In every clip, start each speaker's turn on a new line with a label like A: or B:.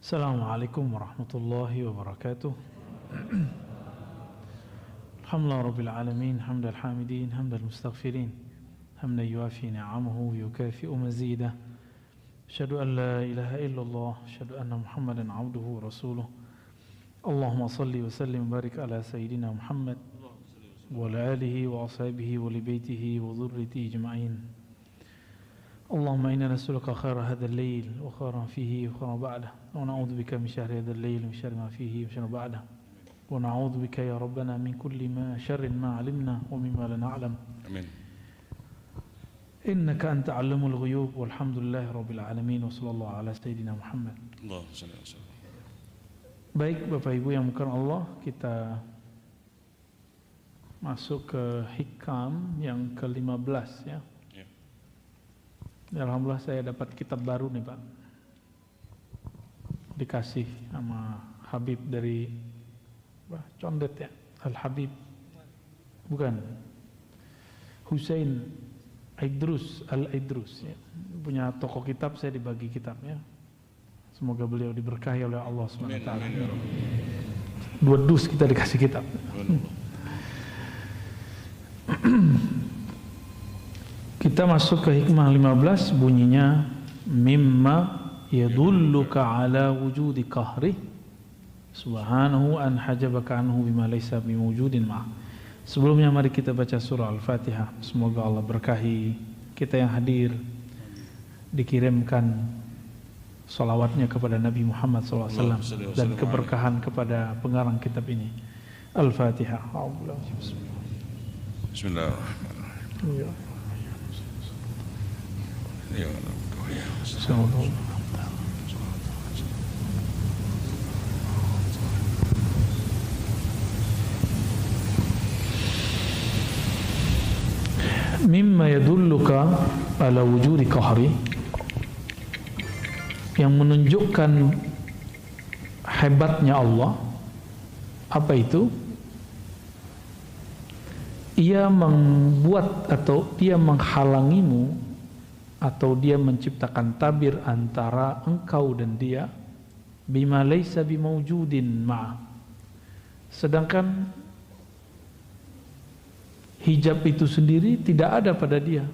A: Assalamualaikum warahmatullahi wabarakatuh. Alhamdulillah rabbil alamin, hamdal hamidin, hamdal mustaghfirin, hamdan yuafi ni'amahu wa yukafi'u mazidah. Asyhadu an la ilaha illallah, asyhadu anna Muhammadan abduhu wa rasuluh. Allahumma salli wa sallim wa barik ala sayyidina Muhammad wa ala alihi wa ashabihi wa li baitihi wa dhurriyyatihi ajma'in. Allahumma inna nas'aluka khaira hadzal lail wa khairan fihi wa khairan ba'dah wa na'udzu bika min syarri hadzal lail wa syarri ma fihi wa syarri ba'dah wa na'udzu bika ya rabbana min kulli ma syarrin ma 'alimna wa mimma la na'lam. Amin. Innaka anta 'allamul ghuyub walhamdulillahi rabbil alamin wa sallallahu ala sayyidina Muhammad. Allahumma shalli wa sallim. Baik Bapak Ibu yang muliakan Allah, kita masuk ke hikam yang ke-15 ya. Alhamdulillah saya dapat kitab baru nih Pak, dikasih sama Habib dari Condet ya, Al-Habib bukan, Hussein Aidrus Al-Aidrus ya. Punya toko kitab, saya dibagi kitabnya. Semoga beliau diberkahi oleh Allah SWT. 2 dus kita dikasih kitab. Kita masuk ke hikmah 15, bunyinya mimma yadulluka ala wujudi qahri subhanahu an hajabaka anhu bima laysa biwujudin ma'. Sebelumnya mari kita baca surah Al-Fatihah. Semoga Allah berkahi kita yang hadir, dikirimkan salawatnya kepada Nabi Muhammad SAW dan keberkahan kepada pengarang kitab ini. Al-Fatihah. Bismillahirrahmanirrahim. Mimma yadulluka ala wujudi qahri, yang menunjukkan hebatnya Allah. Apa itu? Ia membuat atau dia menghalangimu atau dia menciptakan tabir antara engkau dan dia, bima laysa bimawjudin ma', sedangkan hijab itu sendiri tidak ada pada dia.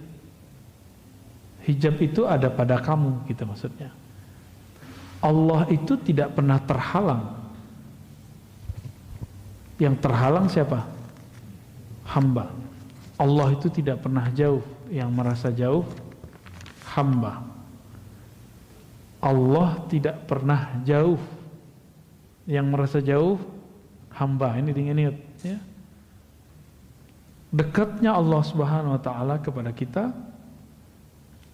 A: Hijab itu ada pada kamu, gitu maksudnya. Allah itu tidak pernah terhalang. Yang terhalang siapa? Hamba. Allah itu tidak pernah jauh. Yang merasa jauh hamba. Allah tidak pernah jauh. Yang merasa jauh hamba. Ini diingat ya. Dekatnya Allah Subhanahu wa taala kepada kita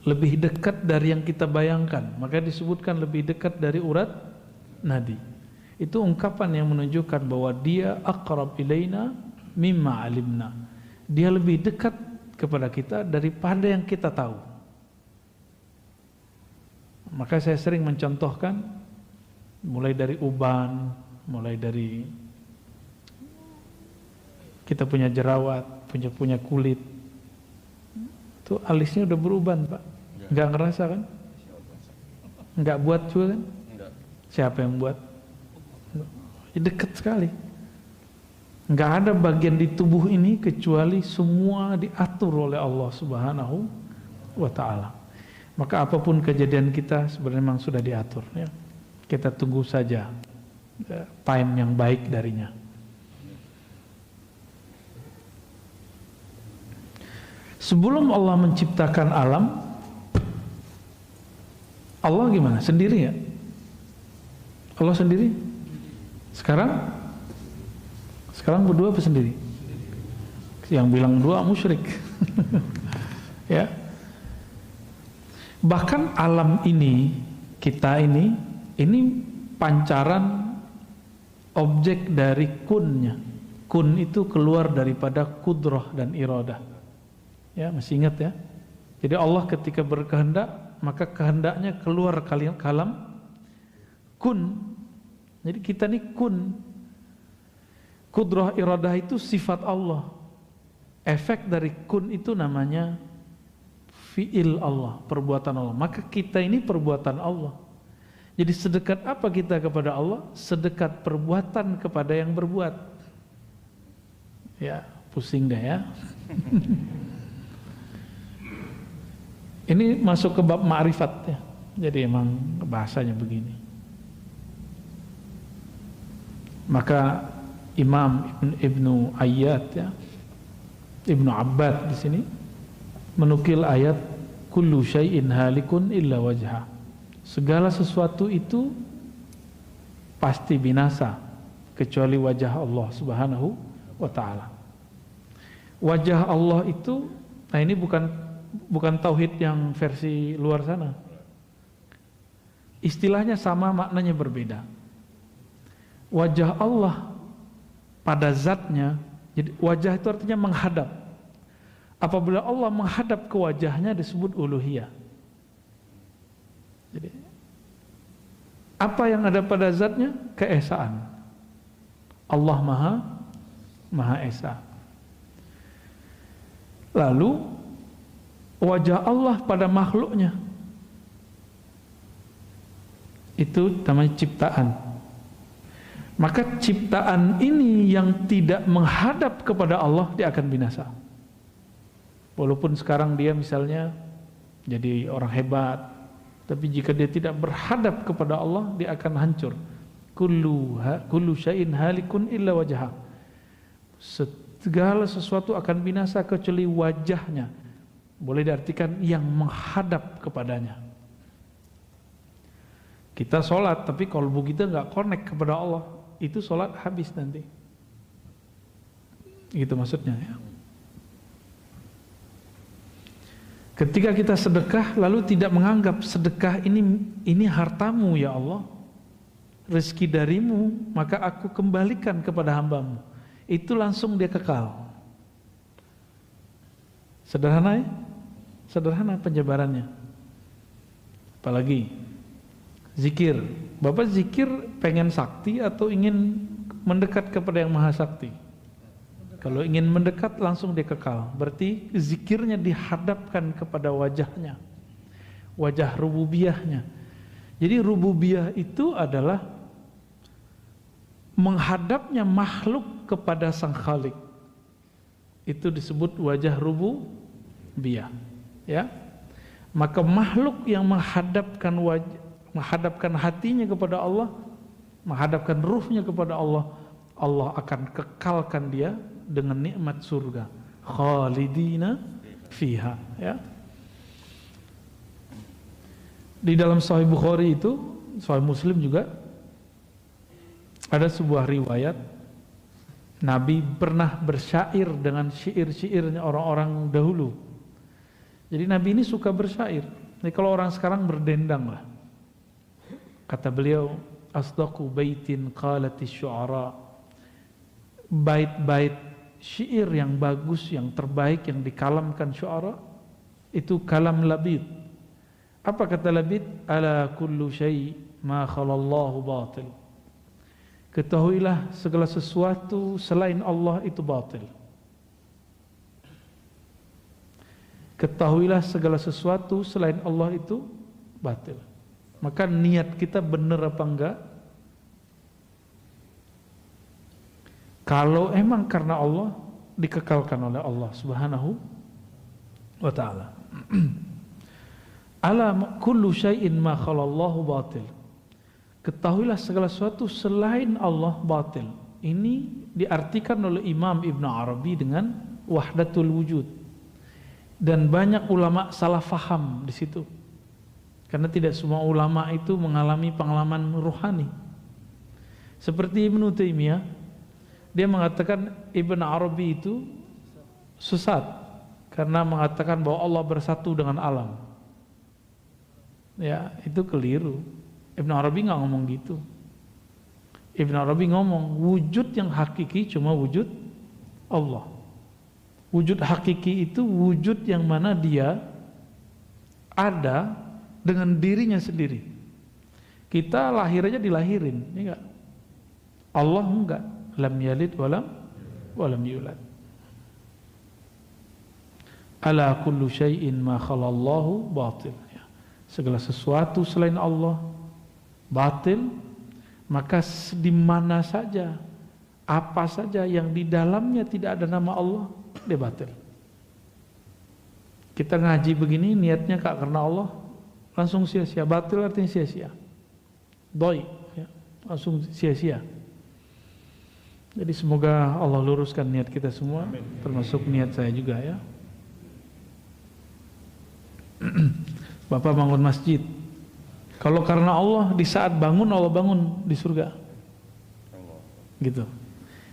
A: lebih dekat dari yang kita bayangkan. Maka disebutkan lebih dekat dari urat nadi. Itu ungkapan yang menunjukkan bahwa dia aqrab ilaina mimma alimna. Dia lebih dekat kepada kita daripada yang kita tahu. Maka saya sering mencontohkan, mulai dari uban, mulai dari kita punya jerawat, punya kulit, itu alisnya udah beruban Pak, nggak ngerasa kan? Nggak buat juga kan? Siapa yang buat? Dekat sekali. Nggak ada bagian di tubuh ini kecuali semua diatur oleh Allah Subhanahu wa ta'ala. Maka apapun kejadian kita sebenarnya memang sudah diatur ya. Kita tunggu saja time yang baik darinya. Sebelum Allah menciptakan alam, Allah gimana? Sendiri ya? Allah sendiri? Sekarang berdua apa sendiri? Yang bilang dua musyrik. Ya. Bahkan alam ini, kita ini pancaran objek dari kunnya. Kun itu keluar daripada kudrah dan iradah. Ya, masih ingat ya? Jadi Allah ketika berkehendak, maka kehendaknya keluar kalam kun. Jadi kita ini kun. Kudrah iradah itu sifat Allah. Efek dari kun itu namanya fi'il Allah, perbuatan Allah. Maka kita ini perbuatan Allah. Jadi sedekat apa kita kepada Allah? Sedekat perbuatan kepada yang berbuat. Ya, pusing deh ya. Ini masuk ke bab ma'rifat ya. Jadi emang bahasanya begini. Maka Imam Ibnu Ayyad ya, Ibnu Abbad di sini menukil ayat kullu syai'in halikun illa wajha. Segala sesuatu itu pasti binasa kecuali wajah Allah Subhanahu wa taala. Wajah Allah itu, nah ini bukan tauhid yang versi luar sana. Istilahnya sama, maknanya berbeda. Wajah Allah pada zatnya, jadi wajah itu artinya menghadap. Apabila Allah menghadap ke wajahnya disebut uluhiyah. Jadi apa yang ada pada zatnya? Keesaan. Allah Maha Esa. Lalu wajah Allah pada makhluknya itu namanya ciptaan. Maka ciptaan ini yang tidak menghadap kepada Allah, dia akan binasa. Walaupun sekarang dia misalnya jadi orang hebat, tapi jika dia tidak berhadap kepada Allah, dia akan hancur. Kullu syai'in halikun illa wajha. Segala sesuatu akan binasa kecuali wajahnya. Boleh diartikan yang menghadap kepadanya. Kita sholat, tapi kalbu kita nggak connect kepada Allah, itu sholat habis nanti. Gitu maksudnya ya. Ketika kita sedekah lalu tidak menganggap sedekah ini hartamu ya Allah, rezeki darimu, maka aku kembalikan kepada hambamu, itu langsung dia kekal. Sederhana ya? Sederhana penjabarannya. Apalagi zikir. Bapak zikir pengen sakti atau ingin mendekat kepada yang maha sakti? Kalau ingin mendekat langsung dia kekal. Berarti zikirnya dihadapkan kepada wajahnya, wajah rububiyahnya. Jadi rububiyah itu adalah menghadapnya makhluk kepada sang khalik. Itu disebut wajah rububiyah. Ya, maka makhluk yang menghadapkan hatinya kepada Allah, menghadapkan ruhnya kepada Allah, Allah akan kekalkan dia dengan nikmat surga, khalidina fiha ya. Di dalam Sahih Bukhari itu, Sahih Muslim juga ada sebuah riwayat Nabi pernah bersyair dengan syair-syairnya orang-orang dahulu. Jadi Nabi ini suka bersyair. Jadi kalau orang sekarang berdendang lah. Kata beliau, asdaqu baitin qalatis syu'ara. Bait-bait syair yang bagus, yang terbaik, yang dikalamkan syu'ara, itu kalam Labid. Apa kata Labid? Ala kullu syai' ma khalallahu batil. Ketahuilah segala sesuatu selain Allah itu batil. Ketahuilah segala sesuatu selain Allah itu batil. Maka niat kita benar apa enggak? Kalau emang karena Allah, dikekalkan oleh Allah Subhanahu wa ta'ala. Ala kullu syai'in ma khalallahu batil. Ketahuilah segala sesuatu selain Allah batil. Ini diartikan oleh Imam Ibn Arabi dengan wahdatul wujud. Dan banyak ulama salah faham di situ. Karena tidak semua ulama itu mengalami pengalaman ruhani. Seperti Ibnu Taimiyah, dia mengatakan Ibn Arabi itu sesat karena mengatakan bahwa Allah bersatu dengan alam. Ya, itu keliru. Ibn Arabi nggak ngomong gitu. Ibn Arabi ngomong wujud yang hakiki cuma wujud Allah. Wujud hakiki itu wujud yang mana dia ada dengan dirinya sendiri. Kita lahir aja dilahirin, ya enggak? Allah enggak, lam yalid walam yulad. Ala kullu syai'in ma khalallahu batil. Segala sesuatu selain Allah batil, maka di mana saja, apa saja yang di dalamnya tidak ada nama Allah, dia batil. Kita ngaji begini niatnya kak karena Allah, langsung sia-sia. Batil artinya sia-sia, doi, ya, langsung sia-sia. Jadi semoga Allah luruskan niat kita semua. Amin. Termasuk niat saya juga ya. Bapak bangun masjid, kalau karena Allah, di saat bangun Allah bangun di surga, gitu.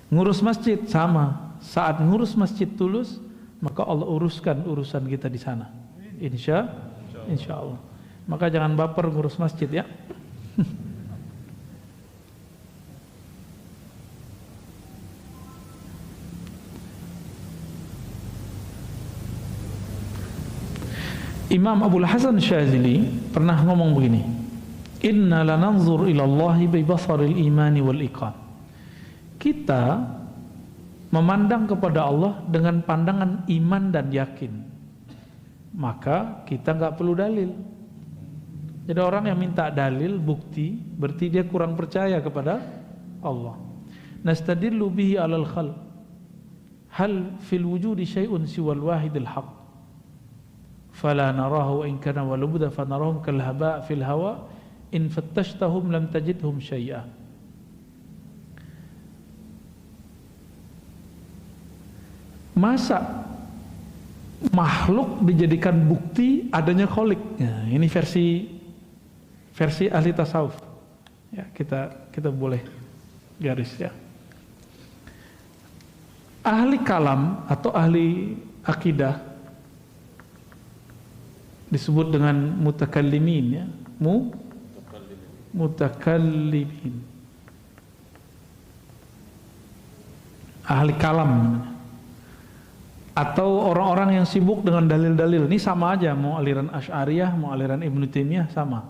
A: Ngurus masjid sama, saat ngurus masjid tulus, maka Allah uruskan urusan kita di sana. Insya Allah. Maka jangan baper ngurus masjid ya. Imam Abul Hasan Syazili pernah ngomong begini, inna lananzur ilallahi bi basaril imani wal iqan. Kita memandang kepada Allah dengan pandangan iman dan yakin, maka kita nggak perlu dalil. Jadi orang yang minta dalil, bukti, berarti dia kurang percaya kepada Allah. Nastadillu bihi alal khalq, hal fil wujudi syai'un siwal wahidil haq, fala narahu in kana walubda fanarahum kal haba' fil hawa in fattashtahum lam tajidhum syai'a. Masa makhluk dijadikan bukti adanya kholik? Ya, ini versi ahli tasawuf. Ya, kita boleh garis ya. Ahli kalam atau ahli akidah disebut dengan mutakallimin ya, mutakallimin. Ahli kalam atau orang-orang yang sibuk dengan dalil-dalil. Ini sama aja, mau aliran Asy'ariyah, mau aliran Ibnu Taimiyah sama.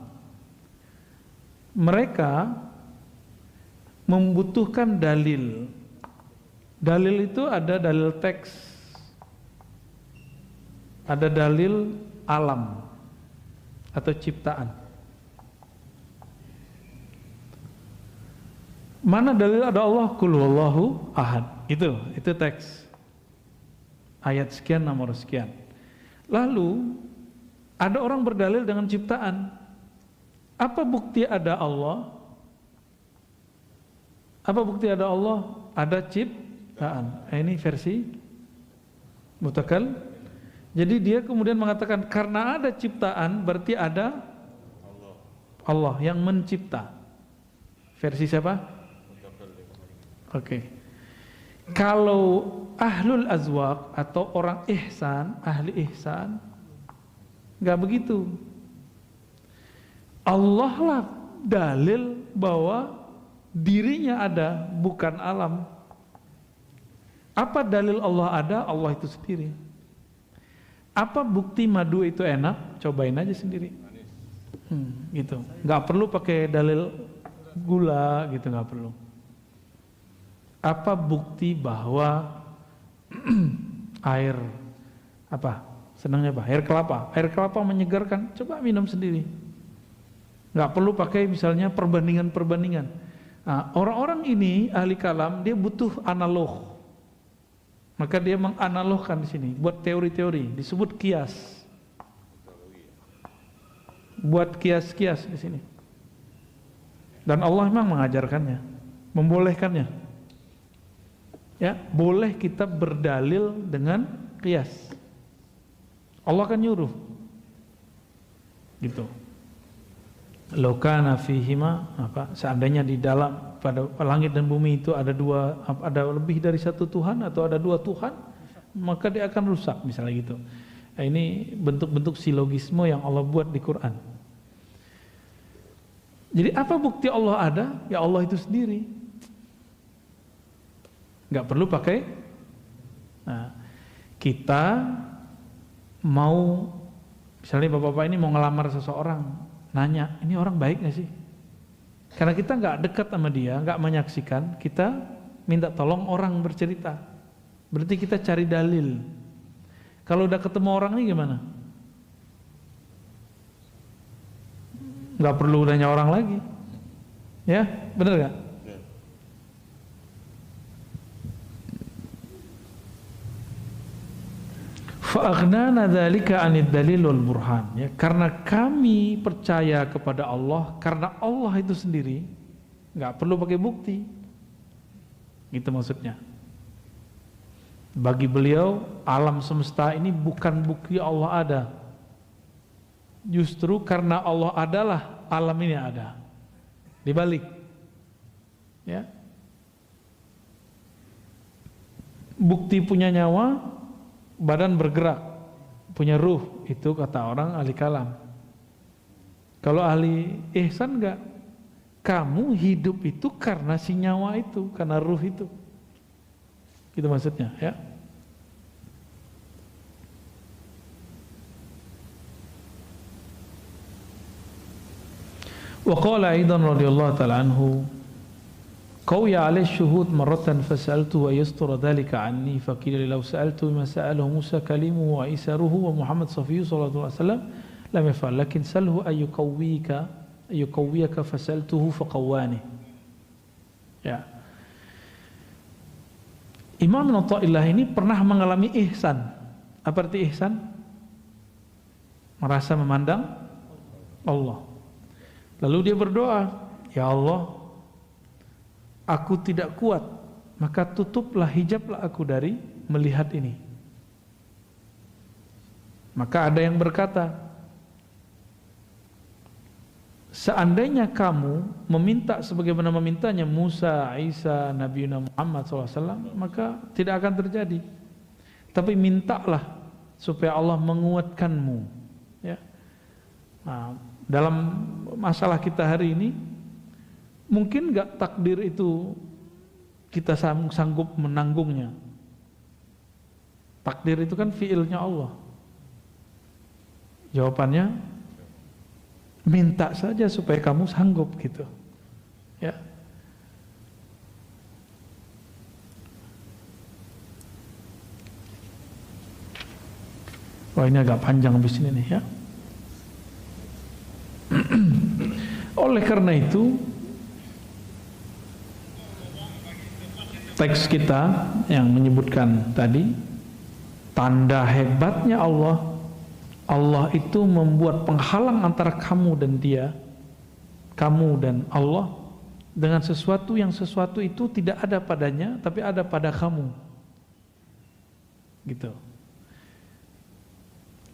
A: Mereka membutuhkan dalil. Dalil itu ada dalil teks, ada dalil alam atau ciptaan. Mana dalil ada Allah? Qul huwallahu ahad. Itu teks. Ayat sekian, nomor sekian. Lalu ada orang berdalil dengan ciptaan. Apa bukti ada Allah? Apa bukti ada Allah? Ada ciptaan. Ini versi mutakal. Jadi dia kemudian mengatakan karena ada ciptaan berarti ada Allah yang mencipta. Versi siapa? Oke. Kalau ahlul azwaq atau orang ihsan, ahli ihsan, nggak begitu. Allah lah dalil bahwa dirinya ada, bukan alam. Apa dalil Allah ada? Allah itu sendiri. Apa bukti madu itu enak? Cobain aja sendiri. Gitu. Nggak perlu pakai dalil gula, gitu, nggak perlu. Apa bukti bahwa air apa? Senangnya apa? Air kelapa. Air kelapa menyegarkan. Coba minum sendiri. Nggak perlu pakai misalnya perbandingan-perbandingan. Nah, orang-orang ini ahli kalam dia butuh analog. Maka dia menganalogkan di sini, buat teori-teori, disebut kias. Buat kias-kias di sini. Dan Allah memang mengajarkannya, membolehkannya. Ya, boleh kita berdalil dengan kias. Allah kan nyuruh. Gitu. Lokana fihima, apa? Seandainya di dalam pada langit dan bumi itu ada lebih dari satu Tuhan atau ada dua Tuhan, maka dia akan rusak, misalnya gitu. Nah, ini bentuk-bentuk silogisme yang Allah buat di Quran. Jadi apa bukti Allah ada? Ya Allah itu sendiri. Nggak perlu pakai. Nah, kita mau misalnya bapak-bapak ini mau ngelamar seseorang, nanya, ini orang baik nggak sih? Karena kita nggak dekat sama dia, nggak menyaksikan, kita minta tolong orang bercerita. Berarti kita cari dalil. Kalau udah ketemu orang ini gimana? Nggak perlu nanya orang lagi. Ya, benar gak?
B: Ya.
A: Fa'aghnana dzalika 'anid dalil wal burhan, ya, karena kami percaya kepada Allah, karena Allah itu sendiri nggak perlu pakai bukti. Gitu maksudnya. Bagi beliau alam semesta ini bukan bukti Allah ada. Justru karena Allah adalah alam ini ada. Dibalik. Ya. Bukti punya nyawa, badan bergerak, punya ruh, itu kata orang ahli kalam. Kalau ahli ihsan enggak, kamu hidup itu karena si nyawa itu, karena ruh itu. Itu maksudnya, ya. Wa qala aidan radhiyallahu ta'ala anhu, قوي عليه الشهود مرة فسألته ويستر ذلك عني فقيل لو سألته ما سأله موسى كليمه وعيسى روحه ومحمد صفيه صلى الله عليه وسلم لم يفعل لكن سأله أن يقويك فسألته فقواني. Ya. Imam Ibn Athaillah ini pernah mengalami ihsan. Apa arti ihsan? Merasa memandang Allah. Lalu dia berdoa, ya Allah, aku tidak kuat, maka tutuplah, hijablah aku dari melihat ini. Maka ada yang berkata, seandainya kamu meminta sebagaimana memintanya Musa, Isa, Nabi Muhammad SAW, maka tidak akan terjadi. Tapi mintalah supaya Allah menguatkanmu. Ya. Nah, dalam masalah kita hari ini, mungkin gak takdir itu kita sanggup menanggungnya. Takdir itu kan fiilnya Allah. Jawabannya, minta saja supaya kamu sanggup gitu. Ya. Wah, ini agak panjang habis ini nih, ya. Oleh karena itu, teks kita yang menyebutkan tadi, tanda hebatnya Allah, Allah itu membuat penghalang antara kamu dan dia, kamu dan Allah, dengan sesuatu yang sesuatu itu tidak ada padanya, tapi ada pada kamu. Gitu.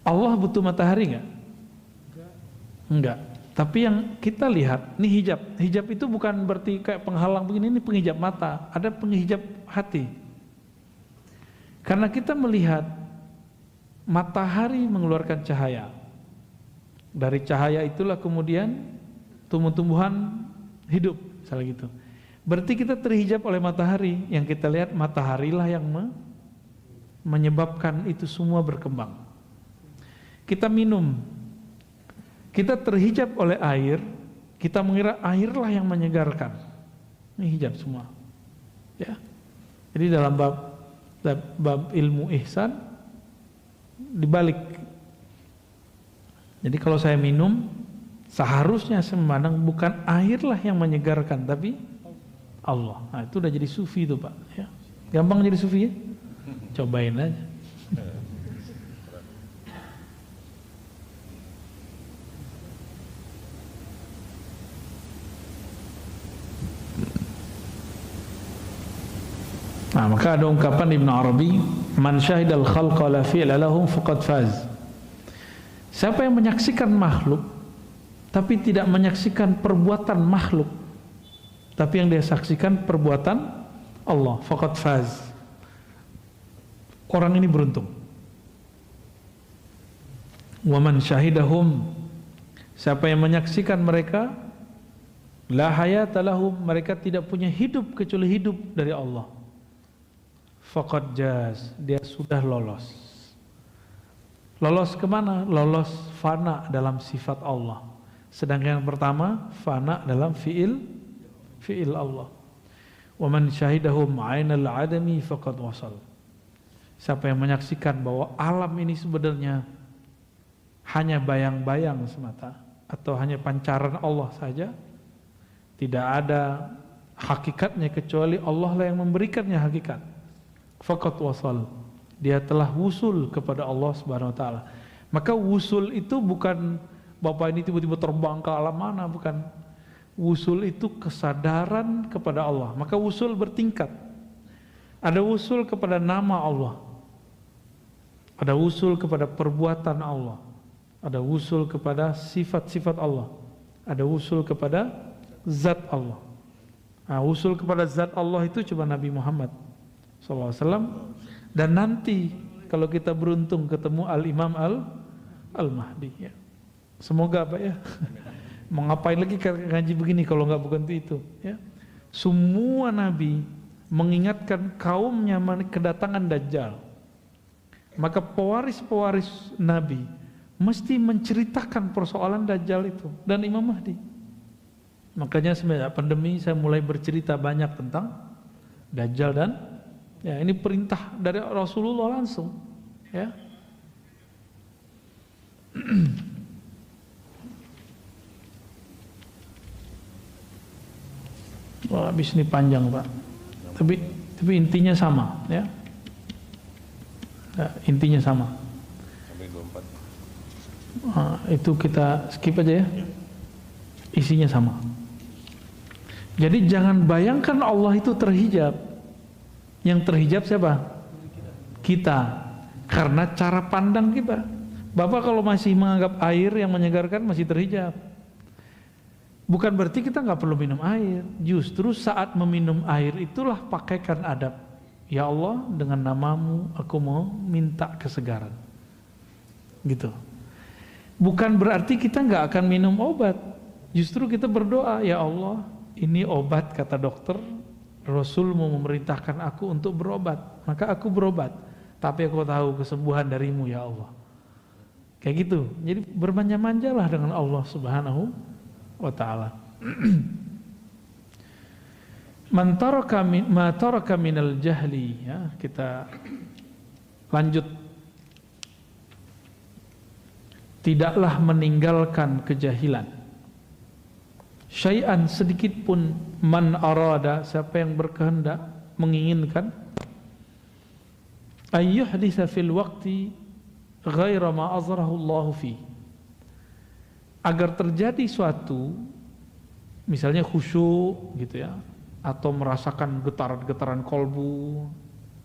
A: Allah butuh matahari enggak? Enggak. Tapi yang kita lihat, ini hijab. Hijab itu bukan berarti kayak penghalang begini, ini penghijab mata. Ada penghijab hati. Karena kita melihat matahari mengeluarkan cahaya. Dari cahaya itulah kemudian tumbuh-tumbuhan hidup, misalnya gitu. Berarti kita terhijab oleh matahari. Yang kita lihat mataharilah yang menyebabkan itu semua berkembang. Kita minum, kita terhijab oleh air, kita mengira airlah yang menyegarkan. Ini hijab semua. Ya. Jadi dalam bab ilmu ihsan dibalik. Jadi kalau saya minum, seharusnya saya memandang bukan airlah yang menyegarkan, tapi Allah. Nah, itu udah jadi sufi itu, Pak. Ya. Gampang jadi sufi ya? Cobain aja. Nah, maka ada ungkapan Ibn Arabi, man syahidal khalqa la fi'la lahum faqad faz. Siapa yang menyaksikan makhluk tapi tidak menyaksikan perbuatan makhluk, tapi yang dia saksikan perbuatan Allah, faqad faz. Orang ini beruntung. Wa man syahidahum, siapa yang menyaksikan mereka, la hayata lahum, mereka tidak punya hidup kecuali hidup dari Allah, faqad jaz, dia sudah lolos. Lolos kemana? Lolos fana dalam sifat Allah. Sedangkan yang pertama fana dalam fiil Allah. Wa man syahidahum 'ainal 'adami faqad wasal. Siapa yang menyaksikan bahwa alam ini sebenarnya hanya bayang-bayang semata atau hanya pancaran Allah saja, Tidak ada hakikatnya kecuali Allah lah yang memberikannya hakikat. Faqat wasal. Dia telah wusul kepada Allah Subhanahu wa taala. Maka wusul itu bukan Bapak ini tiba-tiba terbang ke alam mana, bukan. Wusul itu kesadaran kepada Allah. Maka wusul bertingkat. Ada wusul kepada nama Allah. Ada wusul kepada perbuatan Allah. Ada wusul kepada sifat-sifat Allah. Ada wusul kepada zat Allah. Nah, wusul kepada zat Allah itu cuma Nabi Muhammad SAW. Dan nanti kalau kita beruntung ketemu Al-Imam Al-Mahdi ya. Semoga Pak ya. Mau ngapain lagi ngaji begini kalau nggak bukan itu ya. Semua Nabi mengingatkan kaumnya kedatangan Dajjal. Maka pewaris-pewaris Nabi mesti menceritakan persoalan Dajjal itu dan Imam Mahdi. Makanya semenjak pandemi saya mulai bercerita banyak tentang Dajjal dan ya ini perintah dari Rasulullah langsung ya. Wah, habis ini panjang Pak. Tapi intinya sama ya. Ya, intinya sama.
B: Sampai 24.
A: Itu kita skip aja ya. Isinya sama. Jadi jangan bayangkan Allah itu terhijab. Yang terhijab siapa? Kita. Karena cara pandang kita. Bapak kalau masih menganggap air yang menyegarkan masih terhijab. Bukan berarti kita nggak perlu minum air. Justru saat meminum air itulah pakaikan adab. Ya Allah, dengan namamu aku mau minta kesegaran. Gitu. Bukan berarti kita nggak akan minum obat. Justru kita berdoa, ya Allah, ini obat kata dokter, Rasul mau memerintahkan aku untuk berobat, maka aku berobat. Tapi aku tahu kesembuhan darimu ya Allah. Kayak gitu. Jadi bermanja-manjalah dengan Allah Subhanahu wa ta'ala. Man taraka minal jahli ya, kita lanjut. Tidaklah meninggalkan kejahilan. Syai'an sedikit pun, man arada, siapa yang berkehendak menginginkan, ayyuhditsa fil waqti ghaira ma azrahu Allah fi, agar terjadi suatu misalnya khusyuk gitu ya, atau merasakan getaran-getaran kolbu,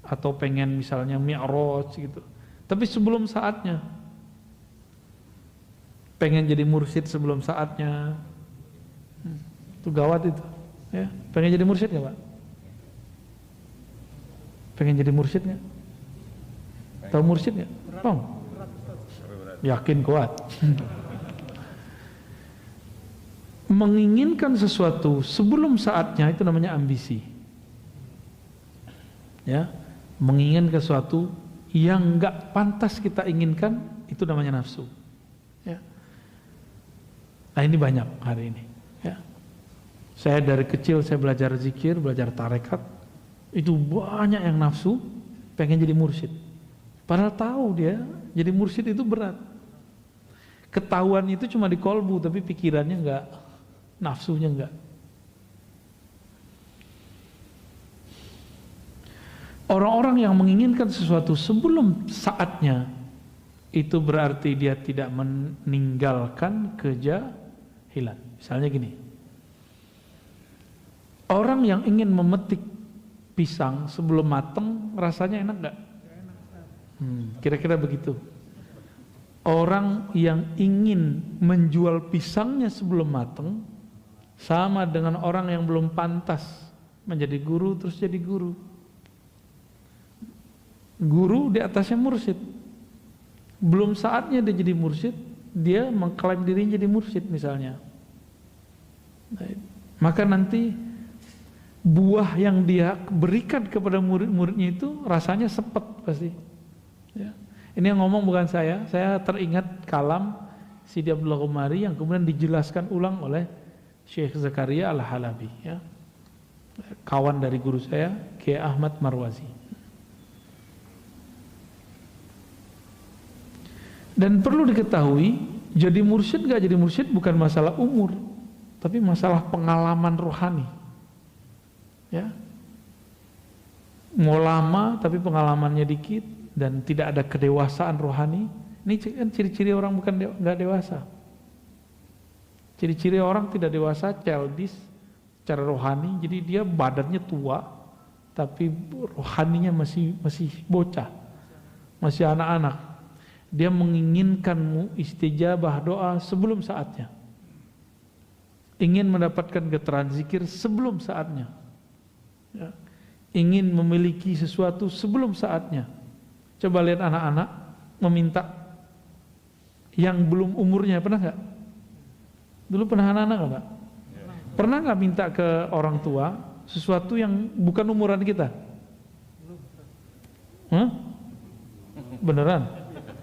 A: atau pengen misalnya mi'raj gitu, tapi sebelum saatnya, pengen jadi mursyid sebelum saatnya, itu gawat itu ya. Pengen jadi mursyid nggak Pak? Pengen jadi mursyid nggak? Tahu mursyid nggak? Oh, yakin kuat. Menginginkan sesuatu sebelum saatnya itu namanya ambisi. Ya, menginginkan sesuatu yang enggak pantas kita inginkan itu namanya nafsu. Ya. Nah, ini banyak hari ini. Ya. Saya dari kecil saya belajar zikir, belajar tarekat, itu banyak yang nafsu pengen jadi mursyid. Padahal tahu dia jadi mursyid itu berat. Ketahuan itu cuma di kolbu, tapi pikirannya enggak. Nafsunya enggak. Orang-orang yang menginginkan sesuatu sebelum saatnya itu berarti dia tidak meninggalkan kejahilan. Misalnya gini, orang yang ingin memetik pisang sebelum matang rasanya enak enggak? Kira-kira begitu. Orang yang ingin menjual pisangnya sebelum matang sama dengan orang yang belum pantas menjadi guru terus jadi guru. Guru di atasnya mursyid. Belum saatnya dia jadi mursyid, dia mengklaim dirinya jadi mursyid misalnya. Maka nanti buah yang dia berikan kepada murid-muridnya itu rasanya sepet pasti. Ya. Ini yang ngomong bukan saya teringat kalam Sidi Abdullah Qumari yang kemudian dijelaskan ulang oleh Syekh Zakaria Al-Halabi ya. Kawan dari guru saya Kiai Ahmad Marwazi. Dan perlu diketahui, jadi mursyid gak jadi mursyid bukan masalah umur. tapi masalah pengalaman rohani. Ya. Mau lama tapi pengalamannya dikit dan tidak ada kedewasaan rohani. Ini kan ciri-ciri orang bukan nggak dewasa. Ciri-ciri orang tidak dewasa, childish secara rohani. Jadi dia badannya tua, tapi rohaninya masih bocah, masih anak-anak. Dia menginginkanmu istijabah doa sebelum saatnya. Ingin mendapatkan getaran zikir sebelum saatnya. Ya. Ingin memiliki sesuatu sebelum saatnya. Coba lihat anak-anak meminta yang belum umurnya, pernah nggak? Dulu pernah anak-anak nggak? Pernah nggak minta ke orang tua sesuatu yang bukan umuran kita? Hah? Beneran?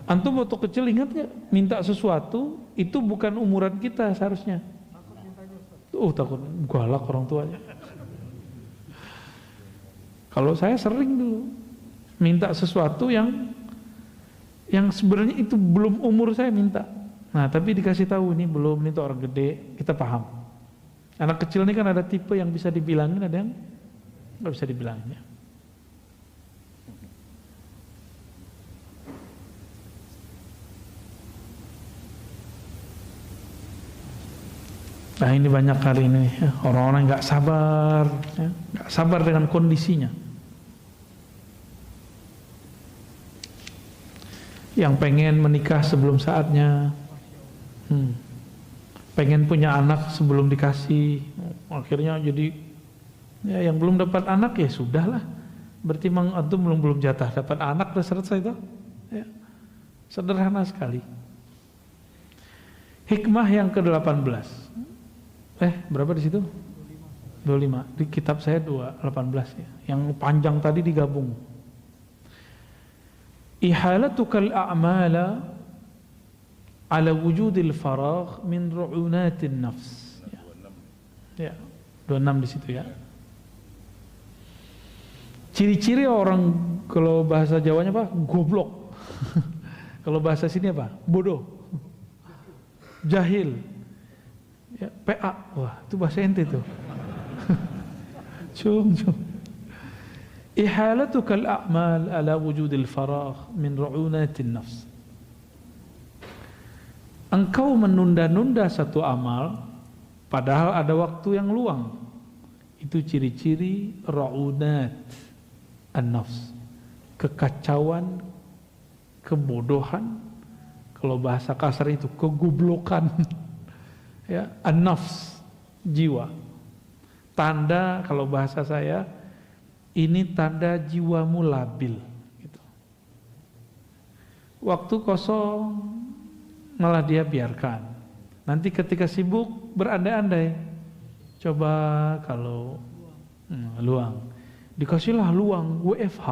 A: Antum waktu kecil ingat nggak? Minta sesuatu itu bukan umuran kita seharusnya. Takut galak orang tuanya. Kalau saya sering dulu minta sesuatu yang sebenarnya itu belum umur saya minta. Nah, tapi dikasih tahu ini belum, ini tuh orang gede, kita paham. Anak kecil ini kan ada tipe yang bisa dibilangin, ada yang nggak bisa dibilangin ya. Nah ini banyak kali ini ya, orang-orang nggak sabar, ya, nggak sabar dengan kondisinya. Yang pengen menikah sebelum saatnya, pengen punya anak sebelum dikasih, akhirnya jadi ya yang belum dapat anak ya sudahlah, berarti memang antum belum jatah dapat anak, udah selesai itu, ya. Sederhana sekali. Hikmah yang ke-18. Berapa di situ? 25. Di kitab saya 18 ya. Yang panjang tadi digabung. Ihalatukal a'mala ala wujudil faragh min ru'unatin nafs. Ya. 26 di situ ya. Ciri-ciri orang, kalau bahasa Jawanya apa? Goblok. Kalau bahasa sini apa? Bodoh. Jahil. Ya, PA. Wah, itu bahasa ente tuh. Cum. Ihalatukal a'mal ala wujudil faragh min ru'unatin nafs. Engkau menunda-nunda satu amal padahal ada waktu yang luang. Itu ciri-ciri ru'unat an-nafs. Kekacauan, kebodohan. Kalau bahasa kasar itu kegoblokan. Ya, an-nafs, jiwa. Tanda, kalau bahasa saya, ini tanda jiwamu labil gitu. Waktu kosong malah dia biarkan. Nanti ketika sibuk berandai-andai. Coba kalau luang, dikasihlah luang WFH.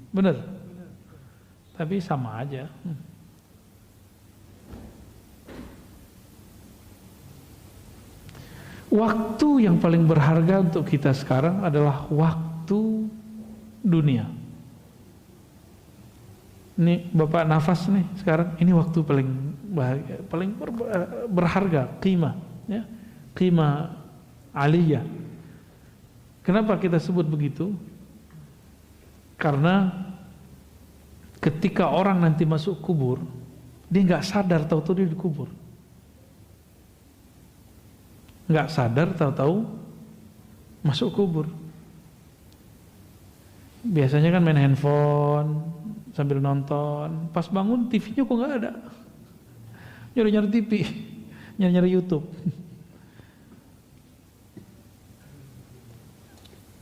A: Bener? Tapi sama aja. Waktu yang paling berharga untuk kita sekarang adalah waktu dunia. Ini Bapak nafas nih sekarang, ini waktu paling bahagia, paling berharga, qimah, ya, qimah aliyah. Kenapa kita sebut begitu? Karena ketika orang nanti masuk kubur, dia nggak sadar tahu-tahu dia dikubur. Nggak sadar tahu-tahu masuk kubur. Biasanya kan main handphone sambil nonton, pas bangun TV-nya kok nggak ada. Nyari-nyari TV, nyari-nyari YouTube.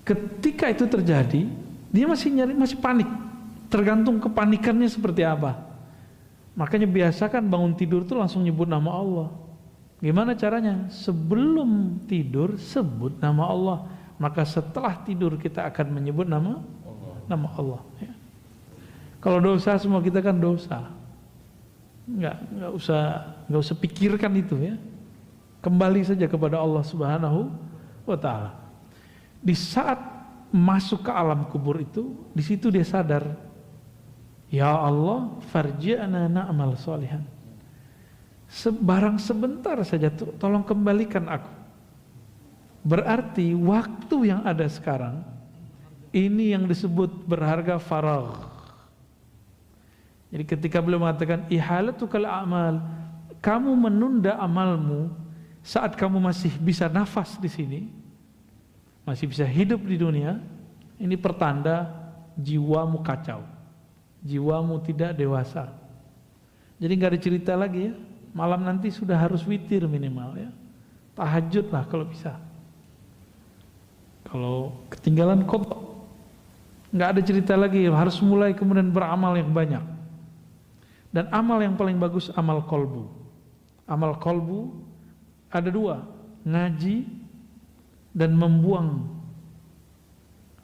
A: Ketika itu terjadi, dia masih panik. Tergantung kepanikannya seperti apa. Makanya biasakan bangun tidur tuh langsung nyebut nama Allah. Gimana caranya? Sebelum tidur sebut nama Allah. Maka setelah tidur kita akan menyebut nama Allah. Ya. Kalau dosa semua kita kan dosa. Nggak usah pikirkan itu ya. Kembali saja kepada Allah Subhanahu wa Ta'ala. Di saat masuk ke alam kubur itu, di situ dia sadar, ya Allah, farji'na na'mal sholihan. Barang sebentar saja tolong kembalikan aku. Berarti waktu yang ada sekarang ini yang disebut berharga faragh. Jadi ketika beliau mengatakan ihalatukal a'mal, kamu menunda amalmu saat kamu masih bisa nafas di sini, masih bisa hidup di dunia, ini pertanda jiwamu kacau, jiwamu tidak dewasa. Jadi nggak ada cerita lagi ya, malam nanti sudah harus witir minimal ya, tahajud lah kalau bisa. Kalau ketinggalan kodok, nggak ada cerita lagi, harus mulai kemudian beramal yang banyak. Dan amal yang paling bagus amal kolbu. Amal kolbu ada dua, ngaji dan membuang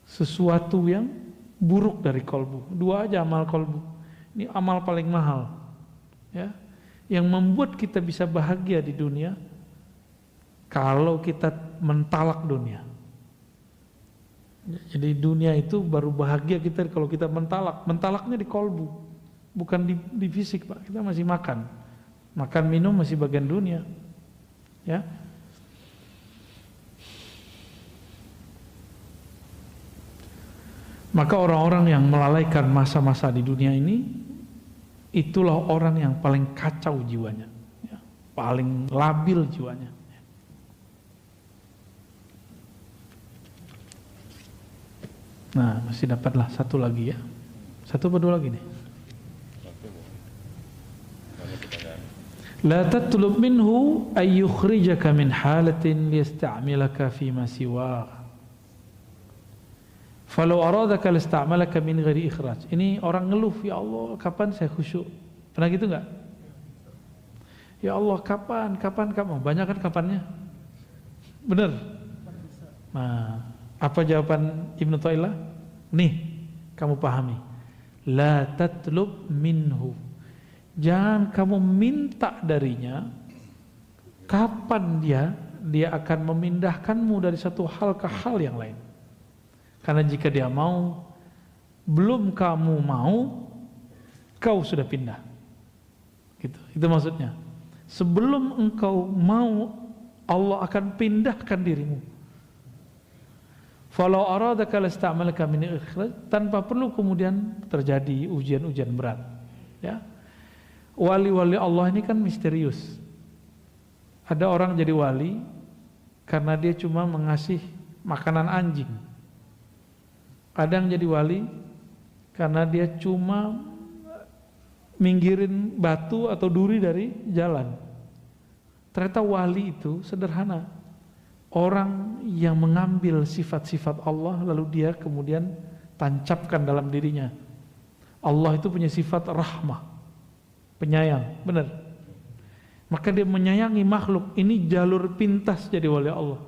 A: sesuatu yang buruk dari kolbu. Dua aja amal kolbu. Ini amal paling mahal, ya, yang membuat kita bisa bahagia di dunia kalau kita mentalak dunia. Jadi dunia itu baru bahagia kita kalau kita mentalak. Mentalaknya di kolbu, bukan di fisik, Pak. Kita masih makan minum masih bagian dunia, ya. Maka orang-orang yang melalaikan masa-masa di dunia ini, itulah orang yang paling kacau jiwanya, ya, paling labil jiwanya. Nah, masih dapatlah satu lagi ya. Satu atau dua lagi nih? La tatlub minhu ay yukhrijaka min halatin liyasta'milaka fi ma siwa. Falau aradaka lista'malaka min ghairi ikhraj. Ini orang ngeluh, ya Allah, kapan saya khusyuk? Pernah gitu enggak? Ya Allah, kapan? Banyak kan kapannya? Benar? Nah, apa jawaban Ibnu Thailah? Nih, kamu pahami. La tatlub minhu. Jangan kamu minta darinya kapan dia akan memindahkanmu dari satu hal ke hal yang lain. Karena jika dia mau, belum kamu mau, kau sudah pindah. Gitu. Itu maksudnya. Sebelum engkau mau, Allah akan pindahkan dirimu. Falau aradaka lasta'malaka min ikhraj, tanpa perlu kemudian terjadi ujian-ujian berat. Ya. Wali-wali Allah ini kan misterius. Ada orang jadi wali karena dia cuma mengasih makanan anjing. Ada yang jadi wali karena dia cuma minggirin batu atau duri dari jalan. Ternyata wali itu sederhana. Orang yang mengambil sifat-sifat Allah lalu dia kemudian tancapkan dalam dirinya. Allah itu punya sifat rahmah, penyayang, benar. Maka dia menyayangi makhluk. Ini jalur pintas jadi wali Allah.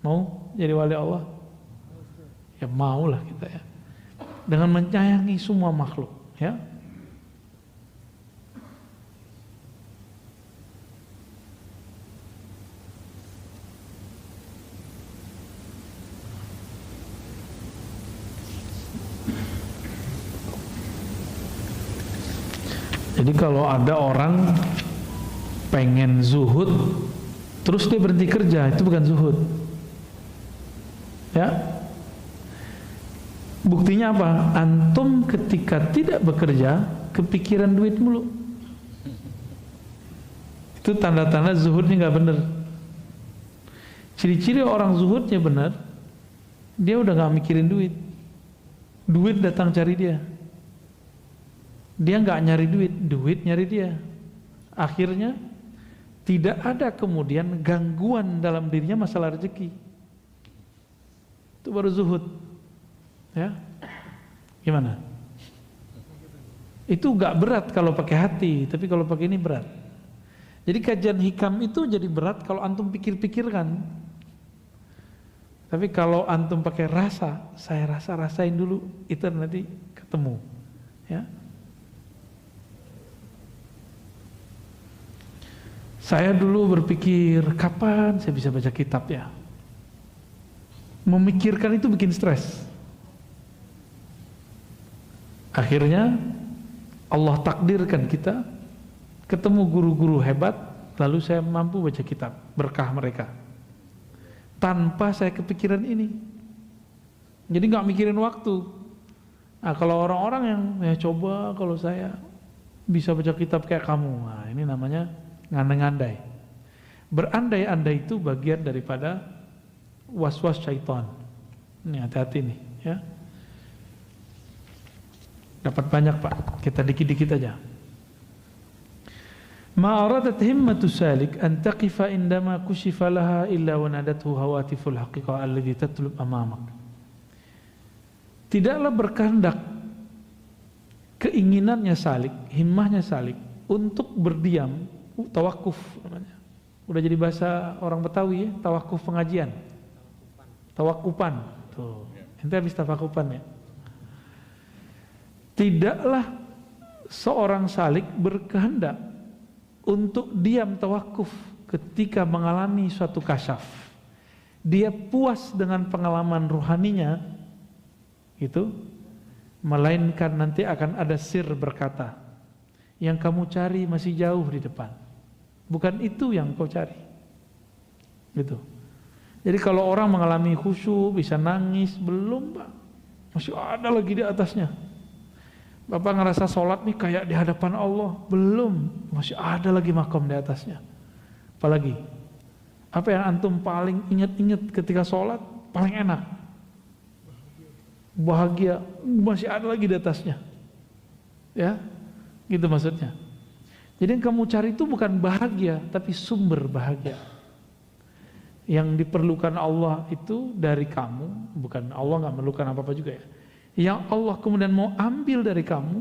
A: Mau jadi wali Allah? Ya maulah kita ya. Dengan menyayangi semua makhluk, ya. Jadi kalau ada orang pengen zuhud terus dia berhenti kerja, itu bukan zuhud. Ya. Buktinya apa? Antum ketika tidak bekerja kepikiran duit mulu. Itu tanda-tanda zuhudnya nggak benar. Ciri-ciri orang zuhudnya benar, dia udah nggak mikirin duit. Duit datang cari dia. Dia nggak nyari duit, duit nyari dia. Akhirnya tidak ada kemudian gangguan dalam dirinya masalah rezeki. Itu baru zuhud. Ya, gimana? Itu nggak berat kalau pakai hati, tapi kalau pakai ini berat. Jadi kajian hikam itu jadi berat kalau antum pikir-pikirkan. Tapi kalau antum pakai rasa, saya rasain dulu, itu nanti ketemu. Ya. Saya dulu berpikir, kapan saya bisa baca kitab ya? Memikirkan itu bikin stres. Akhirnya Allah takdirkan kita ketemu guru-guru hebat, lalu saya mampu baca kitab berkah mereka tanpa saya kepikiran ini. Jadi nggak mikirin waktu. Nah, kalau orang-orang yang coba kalau saya bisa baca kitab kayak kamu, nah ini namanya ngandai-ngandai. Berandai-andai itu bagian daripada was-was syaitan. Ini hati-hati nih, ya. Dapat banyak Pak, kita dikit-dikit aja. Ma aradat himmatu salik an taqifa indama kushifa laha illa wa nadathu hawatiful haqiqah alladhi tatlub amamak. Tidaklah berkehendak keinginannya salik, himmahnya salik untuk berdiam, tawakuf namanya. Udah jadi bahasa orang Betawi ya, tawakuf pengajian. Tawakupan. Tuh. Ente habis tawakupan ya. Tidaklah seorang salik berkehendak untuk diam tawakuf ketika mengalami suatu kasyaf. Dia puas dengan pengalaman ruhaninya itu, melainkan nanti akan ada sir berkata, yang kamu cari masih jauh di depan, bukan itu yang kau cari gitu. Jadi kalau orang mengalami khusyuk bisa nangis, belum Pak, masih ada lagi di atasnya. Bapak ngerasa sholat nih kayak di hadapan Allah, belum, masih ada lagi makom di atasnya. Apalagi apa yang antum paling ingat-ingat ketika sholat paling enak, bahagia, masih ada lagi di atasnya, ya, gitu maksudnya. Jadi yang kamu cari itu bukan bahagia, tapi sumber bahagia. Yang diperlukan Allah itu dari kamu, bukan Allah nggak memerlukan apa-apa juga ya. Yang Allah kemudian mau ambil dari kamu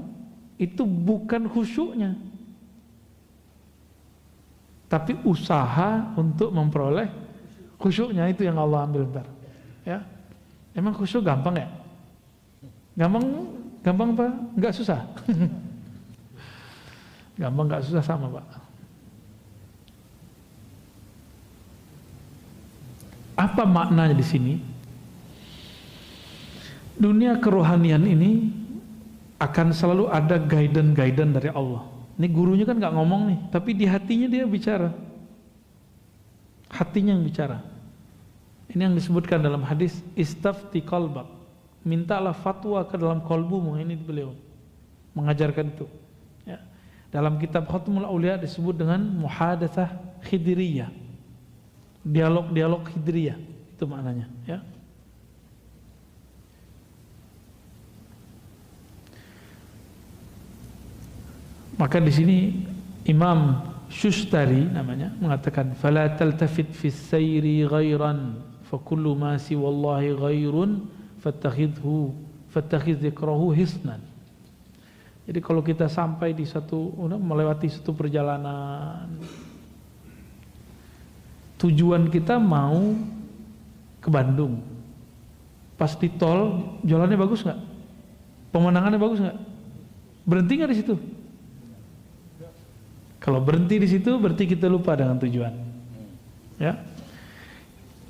A: itu bukan khusyuknya, tapi usaha untuk memperoleh khusyuknya, itu yang Allah ambil ntar. Ya, emang khusyuk gampang ya? Gampang Pak? Enggak susah. Gampang enggak susah sama Pak. Apa maknanya di sini? Dunia kerohanian ini akan selalu ada guidance dari Allah. Ini gurunya kan enggak ngomong nih, tapi di hatinya dia bicara. Hatinya yang bicara. Ini yang disebutkan dalam hadis istafti qalbak. Mintalah fatwa ke dalam kolbumu, ini beliau mengajarkan itu ya. Dalam kitab Khatmul Aulia disebut dengan muhadatsah khidriyah, dialog khidriyah, itu maknanya ya. Maka di sini Imam Shustari namanya mengatakan fala taltafit fis sayri ghairan fa kullu ma siwallahi ghairun fattakhidh dzikrahu hisnan. Jadi kalau kita sampai di melewati satu perjalanan, tujuan kita mau ke Bandung, pas di tol jalannya bagus nggak? Pemandangannya bagus nggak? Berhenti nggak di situ? Kalau berhenti di situ berarti kita lupa dengan tujuan. Ya.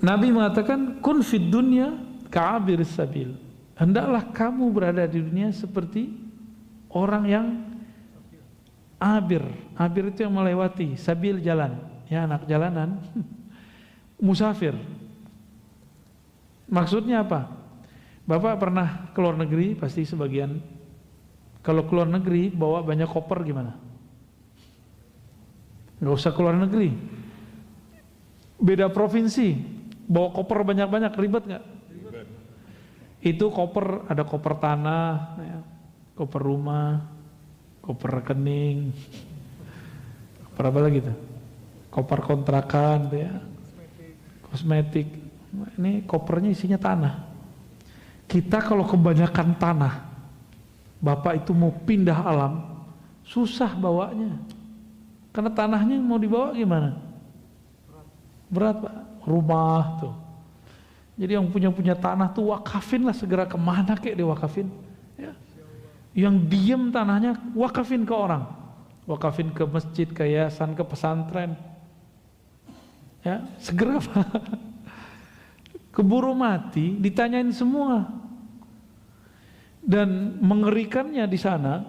A: Nabi mengatakan kun fid dunya ka'abir sabil. Hendaklah kamu berada di dunia seperti orang yang abir. Abir itu yang melewati, sabil jalan, ya anak jalanan. Musafir. Maksudnya apa? Bapak pernah ke luar negeri, pasti sebagian. Kalau ke luar negeri bawa banyak koper gimana? Nggak usah ke luar negeri. Beda provinsi, bawa koper banyak-banyak, ribet nggak? Itu koper, ada koper tanah, ya, koper rumah, koper rekening, koper apa lagi tuh? Koper kontrakan, ya, kosmetik. Ini kopernya isinya tanah. Kita kalau kebanyakan tanah, Bapak itu mau pindah alam, susah bawanya. Karena tanahnya mau dibawa gimana? Berat Pak, rumah tuh. Jadi yang punya tanah tuh wakafin lah, segera kemana kek diwakafin ya. Yang diem tanahnya wakafin ke orang, wakafin ke masjid, ke yayasan, ke pesantren ya, segera Pak. Keburu mati ditanyain semua. Dan mengerikannya di sana,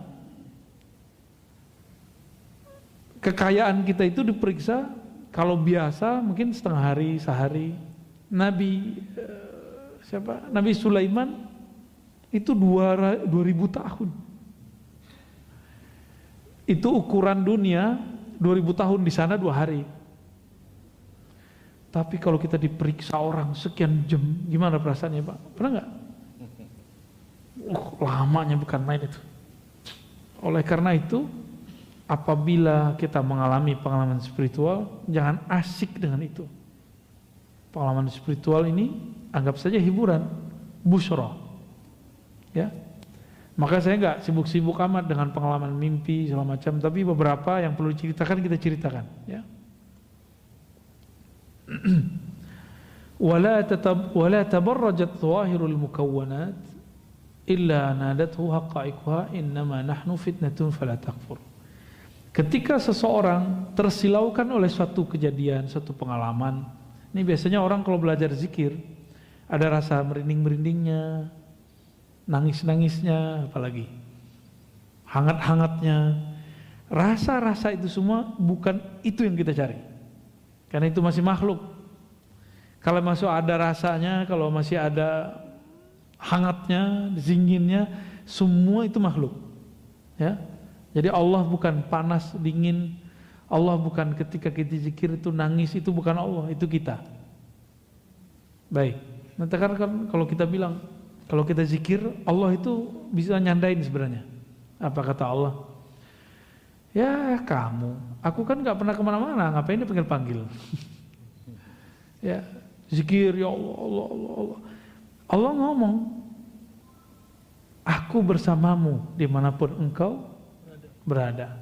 A: Kekayaan kita itu diperiksa, kalau biasa mungkin setengah hari, sehari. Nabi Nabi Sulaiman itu 2000 tahun. Itu ukuran dunia 2000 tahun, di sana 2 hari. Tapi kalau kita diperiksa orang sekian jam, gimana perasaannya Pak? Pernah nggak? Lamanya bukan main itu. Oleh karena itu, apabila kita mengalami pengalaman spiritual, jangan asik dengan itu. Pengalaman spiritual ini anggap saja hiburan, busyra. Ya. Maka saya nggak sibuk-sibuk amat dengan pengalaman mimpi segala macam, tapi beberapa yang perlu diceritakan kita ceritakan, ya. Wala tabarrajat dhahirul mukawwanat illa nadathu haqa'iquha innama nahnu fitnatun fala takfur. Ketika seseorang tersilaukan oleh suatu kejadian, suatu pengalaman, ini biasanya orang kalau belajar zikir ada rasa merinding-merindingnya, nangis-nangisnya, apalagi hangat-hangatnya. Rasa-rasa itu semua bukan itu yang kita cari, karena itu masih makhluk. Kalau masih ada rasanya, kalau masih ada hangatnya, zinginnya, semua itu makhluk, ya. Jadi Allah bukan panas, dingin. Allah bukan ketika kita zikir itu nangis, itu bukan Allah, itu kita. Baik, nanti kan kalau kita bilang, kalau kita zikir, Allah itu bisa nyandain sebenarnya. Apa kata Allah? Ya kamu, aku kan gak pernah kemana-mana, ngapain dia panggil-panggil? Ya, zikir, ya Allah, Allah, Allah, Allah. Allah ngomong, aku bersamamu dimanapun engkau berada.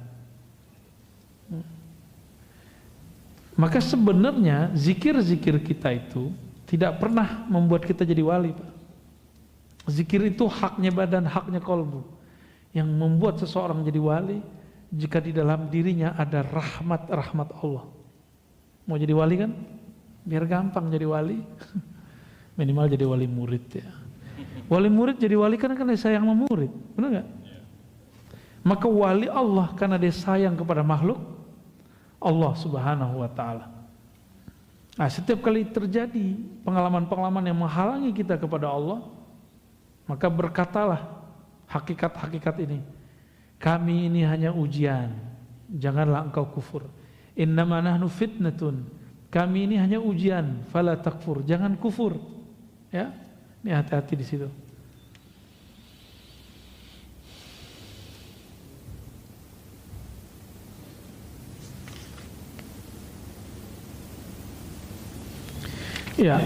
A: Maka sebenarnya zikir-zikir kita itu tidak pernah membuat kita jadi wali, Pak. Zikir itu haknya badan, haknya kolbu. Yang membuat seseorang jadi wali jika di dalam dirinya ada rahmat Allah. Mau jadi wali kan? Biar gampang jadi wali. Minimal jadi wali murid, ya. Wali murid jadi wali kan dia sayang sama murid, benar nggak? Maka wali Allah karena dia sayang kepada makhluk Allah Subhanahu wa ta'ala. Nah, setiap kali terjadi pengalaman-pengalaman yang menghalangi kita kepada Allah, maka berkatalah hakikat-hakikat ini, kami ini hanya ujian, janganlah engkau kufur. Innama nahnu fitnatun, kami ini hanya ujian, fala takfur, jangan kufur. Ya, ini hati-hati di situ. Ya,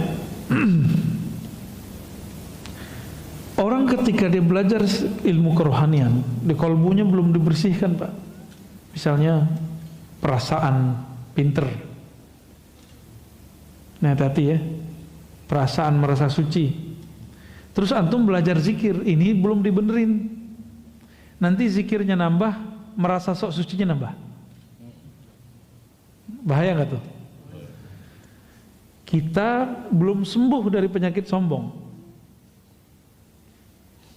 A: orang ketika dia belajar ilmu kerohanian, di kolbunya belum dibersihkan, Pak. Misalnya perasaan pinter. Nah, hati-hati ya. Perasaan merasa suci. Terus antum belajar zikir, ini belum dibenerin. Nanti zikirnya nambah, merasa sok sucinya nambah. Bahaya nggak tuh? Kita belum sembuh dari penyakit sombong.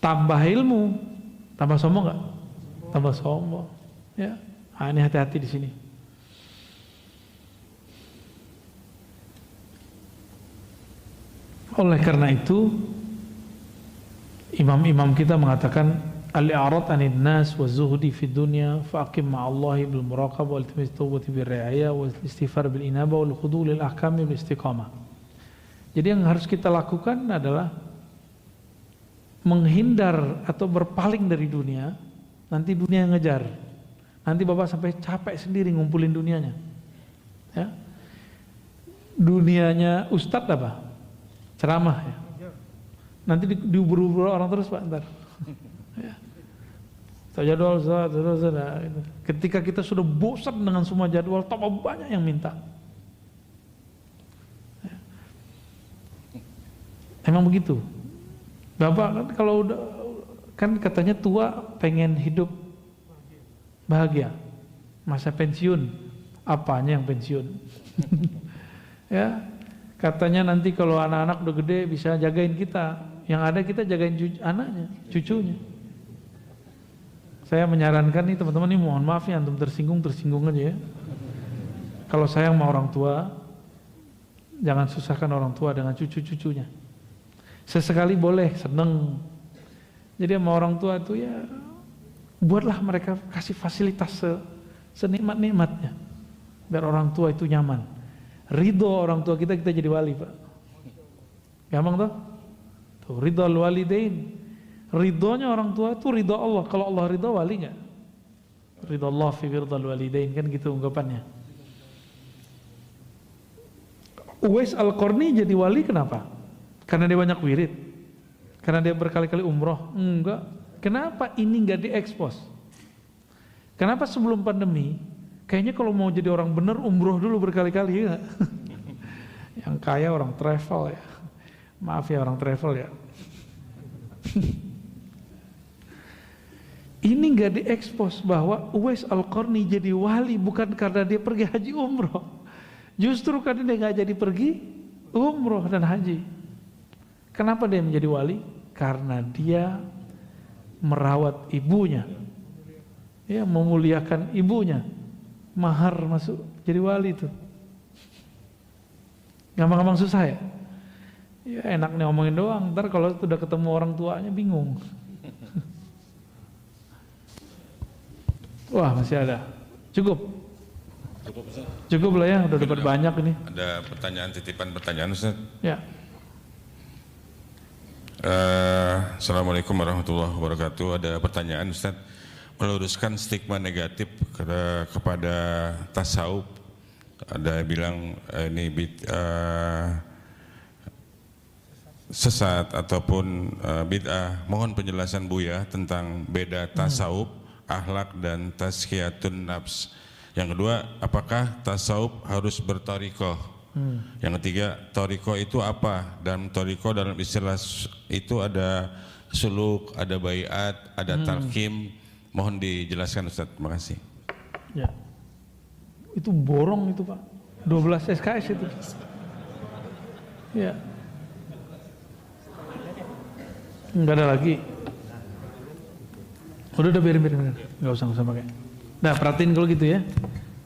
A: Tambah ilmu, tambah sombong nggak? Tambah sombong. Ya, nah, ini hati-hati di sini. Oleh karena itu, imam-imam kita mengatakan al-i'rad 'anil nas wa zuhdi fid dunya fa aqim ma'allahi bil muraqabah wal iltimis tawbati bir ri'ayah wal istighfar bil inabah wal khudu' lil ahkam bil istiqamah. Jadi yang harus kita lakukan adalah menghindar atau berpaling dari dunia, nanti dunia yang ngejar. Nanti Bapak sampai capek sendiri ngumpulin dunianya. Ya. Dunianya ustadz apa? Ceramah ya. Nanti diubur-ubur orang terus, Pak, ntar. Ya. Jadwal, ketika kita sudah bosan dengan semua jadwal, tambah banyak yang minta. Ya. Emang begitu. Bapak kan kalau udah, kan katanya tua pengen hidup bahagia, masa pensiun, apanya yang pensiun? Ya, katanya nanti kalau anak-anak udah gede bisa jagain kita, yang ada kita jagain anaknya, cucunya. Saya menyarankan nih teman-teman, nih mohon maaf ya, antum tersinggung aja ya. Kalau sayang sama orang tua, jangan susahkan orang tua dengan cucu-cucunya. Sesekali boleh, seneng. Jadi sama orang tua itu ya, buatlah mereka, kasih fasilitas senikmat-nikmatnya, biar orang tua itu nyaman. Ridho orang tua kita jadi wali, Pak. Gampang tuh? Tuh, ridho al-walidain. Ridhonya orang tua itu ridho Allah. Kalau Allah ridho, wali nggak? Ridho Allah fi ridho al-walidain, kan gitu ungkapannya. Uwais Al-Qarni jadi wali kenapa? Karena dia banyak wirid? Karena dia berkali-kali umroh? Enggak. Kenapa ini nggak diekspos? Kenapa sebelum pandemi? Kayaknya kalau mau jadi orang bener umroh dulu berkali-kali ya. Yang kaya orang travel ya. Maaf ya orang travel ya. Ini nggak diekspos bahwa Uwais Al-Qarni jadi wali bukan karena dia pergi haji umroh. Justru karena dia nggak jadi pergi umroh dan haji. Kenapa dia menjadi wali? Karena dia merawat ibunya, ya, memuliakan ibunya. Mahar masuk jadi wali itu. Gampang-gampang susah ya? Ya enak nih ngomongin doang, ntar kalau sudah ketemu orang tuanya bingung. Wah masih ada. Cukup Ustaz. Cukup lah ya, udah dapat banyak ini. Ada titipan pertanyaan Ustaz. Ya.
B: Assalamualaikum warahmatullahi wabarakatuh. Ada pertanyaan Ustaz, meluruskan stigma negatif kepada tasawuf. Ada yang bilang ini sesat ataupun bid'ah. Mohon penjelasan Buya tentang beda tasawuf, akhlak dan tazkiyatun nafs. Yang kedua, apakah tasawuf harus berthariqah? Yang ketiga, thariqah itu apa? Dan thariqah dalam istilah itu ada suluk, ada baiat, ada talqim. Mohon dijelaskan Ustaz. Terima kasih.
A: Ya. Itu borong itu Pak. 12 SKS itu. Ya. Enggak ada lagi. Udah biarin. Enggak usah pakai. Nah, perhatiin kalau gitu ya.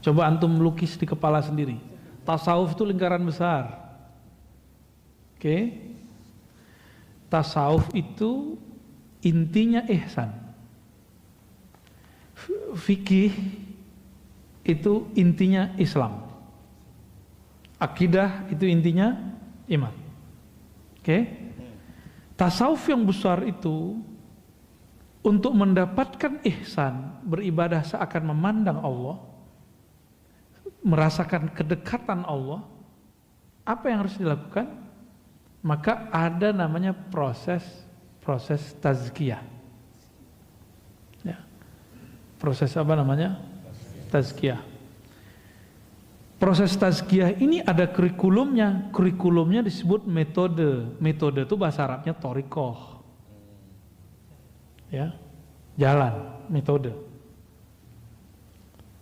A: Coba antum lukis di kepala sendiri. Tasawuf itu lingkaran besar. Oke. Tasawuf itu intinya ihsan. Fikih itu intinya Islam. Akidah itu intinya iman. Oke. Tasawuf yang besar itu untuk mendapatkan ihsan, beribadah seakan memandang Allah, merasakan kedekatan Allah, apa yang harus dilakukan? Maka ada namanya proses tazkiyah. Ya. Proses apa namanya? Tazkiyah. Proses tazkiyah ini ada kurikulumnya. Kurikulumnya disebut metode. Metode itu bahasa Arabnya thariqah. Ya, jalan, metode.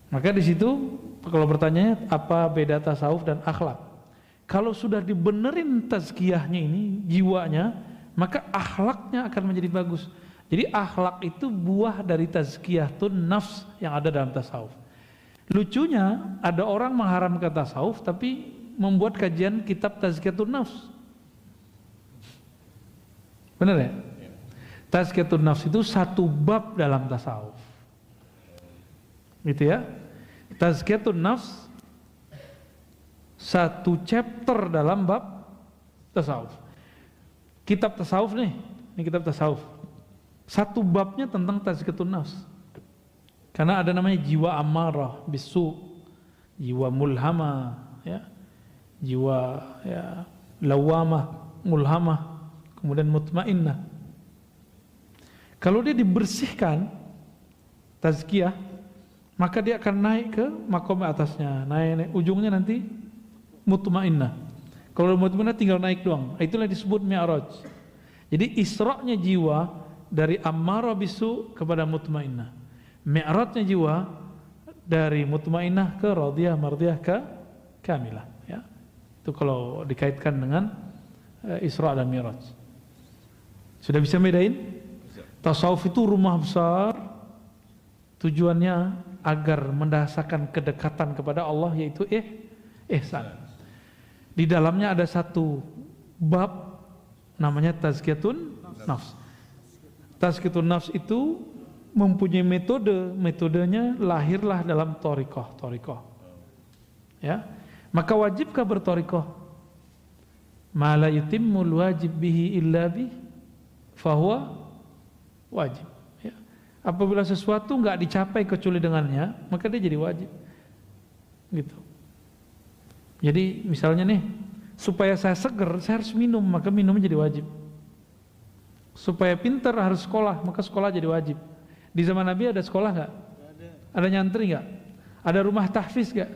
A: Maka di situ kalau pertanyaannya apa beda tasawuf dan akhlak? Kalau sudah dibenerin tazkiyahnya ini, jiwanya, maka akhlaknya akan menjadi bagus. Jadi akhlak itu buah dari tazkiyatun nafs yang ada dalam tasawuf. Lucunya ada orang mengharamkan tasawuf tapi membuat kajian kitab tazkiyatun nafs. Benar ya? Tazkiyatun nafs itu satu bab dalam tasawuf. Gitu ya. Tazkiyatun nafs satu chapter dalam bab tasawuf. Kitab tasawuf nih, ini kitab tasawuf. Satu babnya tentang tazkiyatun nafs. Karena ada namanya jiwa amarah bisu, jiwa mulhamah, ya. Jiwa ya lawamah, mulhamah, kemudian mutmainnah. Kalau dia dibersihkan tazkiyah, maka dia akan naik ke makom atasnya, naik ujungnya nanti mutmainnah. Kalau mutmainnah tinggal naik doang. Itulah disebut mi'raj. Jadi isra'nya jiwa dari ammarah bisu kepada mutmainnah. Mi'rajnya jiwa dari mutmainnah ke radiyah, mardiyah ke kamilah, ya. Itu kalau dikaitkan dengan Isra dan Mi'raj. Sudah bisa bedain? Tasawuf itu rumah besar, Tujuannya agar mendasarkan kedekatan kepada Allah, yaitu ihsan. Di dalamnya ada satu bab namanya tazkiyatun nafs. Tazkiyatun nafs itu mempunyai metodenya lahirlah dalam thariqah. Ya, maka wajibkah berthariqah? Ma la yutimmul wajib bihi illa bih fahuwa wajib. Ya. Apabila sesuatu nggak dicapai kecuali dengannya, maka dia jadi wajib. Gitu. Jadi misalnya nih, supaya saya seger, saya harus minum, maka minumnya jadi wajib. Supaya pintar harus sekolah, maka sekolah jadi wajib. Di zaman Nabi ada sekolah nggak? Ada nyantri nggak? Ada rumah tahfiz nggak?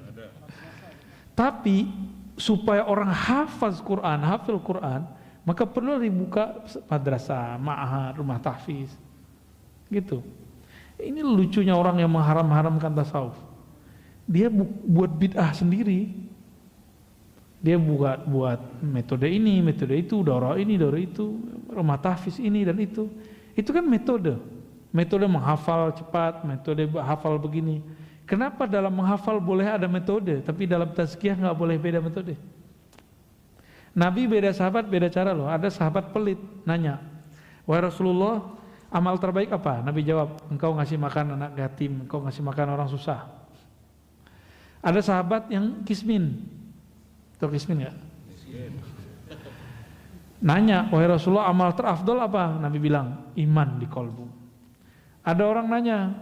A: Ada. Tapi supaya orang hafal Quran, maka perlu dibuka madrasah, ma'had, rumah tahfiz. Gitu. Ini lucunya orang yang mengharam-haramkan tasawuf. Dia buat bid'ah sendiri. Dia buat metode ini, metode itu, daurah ini, daurah itu, rumah tahfiz ini dan itu. Itu kan metode menghafal cepat, metode hafal begini. Kenapa dalam menghafal boleh ada metode, tapi dalam tazkiyah nggak boleh beda metode? Nabi beda sahabat, beda cara loh. Ada sahabat pelit, nanya, wahai Rasulullah, amal terbaik apa? Nabi jawab, engkau ngasih makan anak yatim, engkau ngasih makan orang susah. Ada sahabat yang kismin. Tahu kismin nggak? Nanya, wahai Rasulullah, amal terafdol apa? Nabi bilang, iman di kolbu. Ada orang nanya,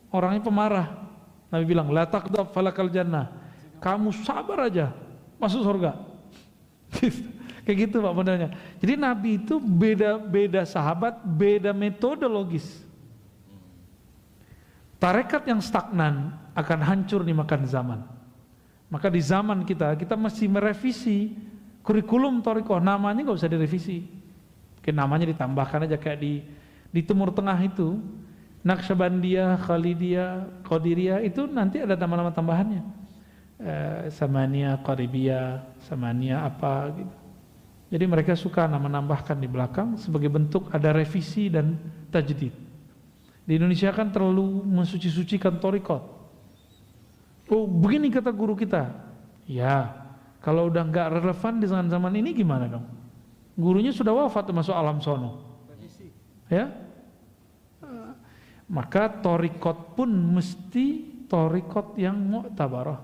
A: orangnya pemarah. Nabi bilang, la taqdab falakal jannah. Kamu sabar aja, masuk surga. Kayak gitu Pak modelnya. Jadi Nabi itu beda sahabat, beda metodologis. Tarekat yang stagnan akan hancur dimakan zaman. Maka di zaman kita mesti merevisi kurikulum thariqah. Namanya nggak usah direvisi, mungkin namanya ditambahkan aja kayak di Timur Tengah itu, Naqsyabandiyah, Khalidiyah, Qadiriyah, itu nanti ada nama-nama tambahannya, Samaniyah, Qaribiyah, Samaniyah apa gitu. Jadi mereka suka nama-nambahkan di belakang sebagai bentuk ada revisi dan tajdid. Di Indonesia kan terlalu mensuci-sucikan thariqah. Oh begini kata guru kita. Ya, kalau udah nggak relevan di zaman ini gimana dong? Gurunya sudah wafat masuk alam sono. Ya, maka thariqat pun mesti thariqat yang mu'tabarah.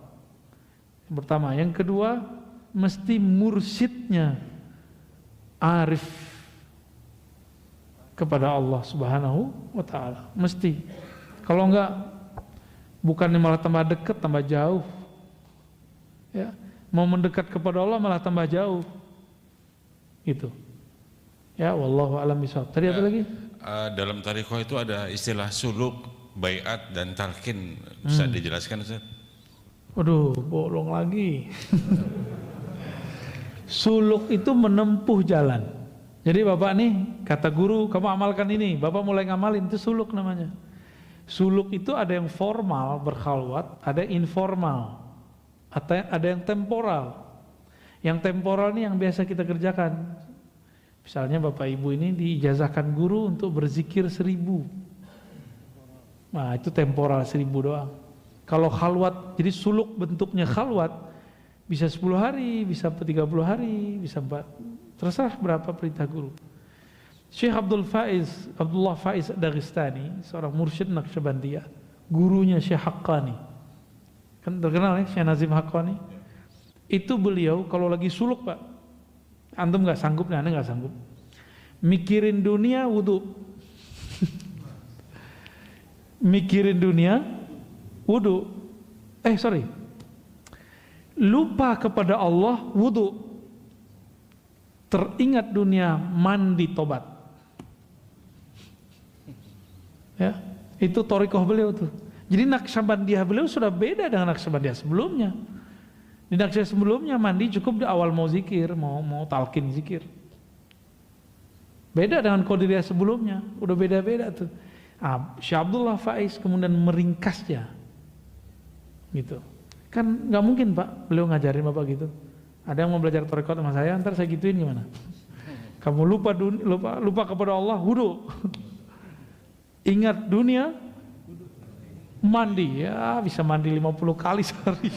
A: Yang pertama, yang kedua mesti mursyidnya arif kepada Allah Subhanahu wa taala. Mesti. Kalau enggak, bukannya malah tambah dekat, tambah jauh. Ya, mau mendekat kepada Allah malah tambah jauh. Gitu. Ya, wallahu a'lam bishawab. Tadi apa lagi?
B: Dalam thariqah itu ada istilah suluk, baiat dan talqin. Bisa dijelaskan Ustaz?
A: Waduh, bolong lagi. Suluk itu menempuh jalan. Jadi Bapak nih, kata guru, kamu amalkan ini. Bapak mulai ngamalin, itu suluk namanya. Suluk itu ada yang formal, berkhalwat, ada yang informal, ada yang temporal. Yang temporal ini yang biasa kita kerjakan. Misalnya Bapak Ibu ini diijazahkan guru untuk berzikir 1000. Nah itu temporal 1000 doang. Kalau khalwat, jadi suluk bentuknya khalwat, bisa 10 hari, bisa 30 hari, bisa 4, terserah berapa perintah guru. Syekh Abdullah Faiz Dagestani, seorang mursyid Naqsyabandiyah, gurunya Syekh Haqqani, kan terkenal ya, Syekh Nazim Haqqani. Itu beliau kalau lagi suluk Pak, antum nggak sanggup, anda nggak sanggup, mikirin dunia wudu, mikirin dunia wudu, lupa kepada Allah wudu, teringat dunia mandi tobat. Ya, itu thariqah beliau tuh. Jadi Naqsyabandiyah beliau sudah beda dengan Naqsyabandiyah sebelumnya. Di Naqsyabandiyah sebelumnya mandi cukup di awal mau zikir, mau talqin zikir. Beda dengan Qadiriyah sebelumnya, udah beda-beda tuh. Syekh Abdullah Faiz kemudian meringkasnya. Gitu. Kan nggak mungkin Pak, beliau ngajarin Bapak gitu. Ada yang mau belajar thariqah sama saya, ntar saya gituin gimana? Kamu lupa kepada Allah, wudu. Ingat dunia, Mandi, ya bisa mandi 50 kali sehari.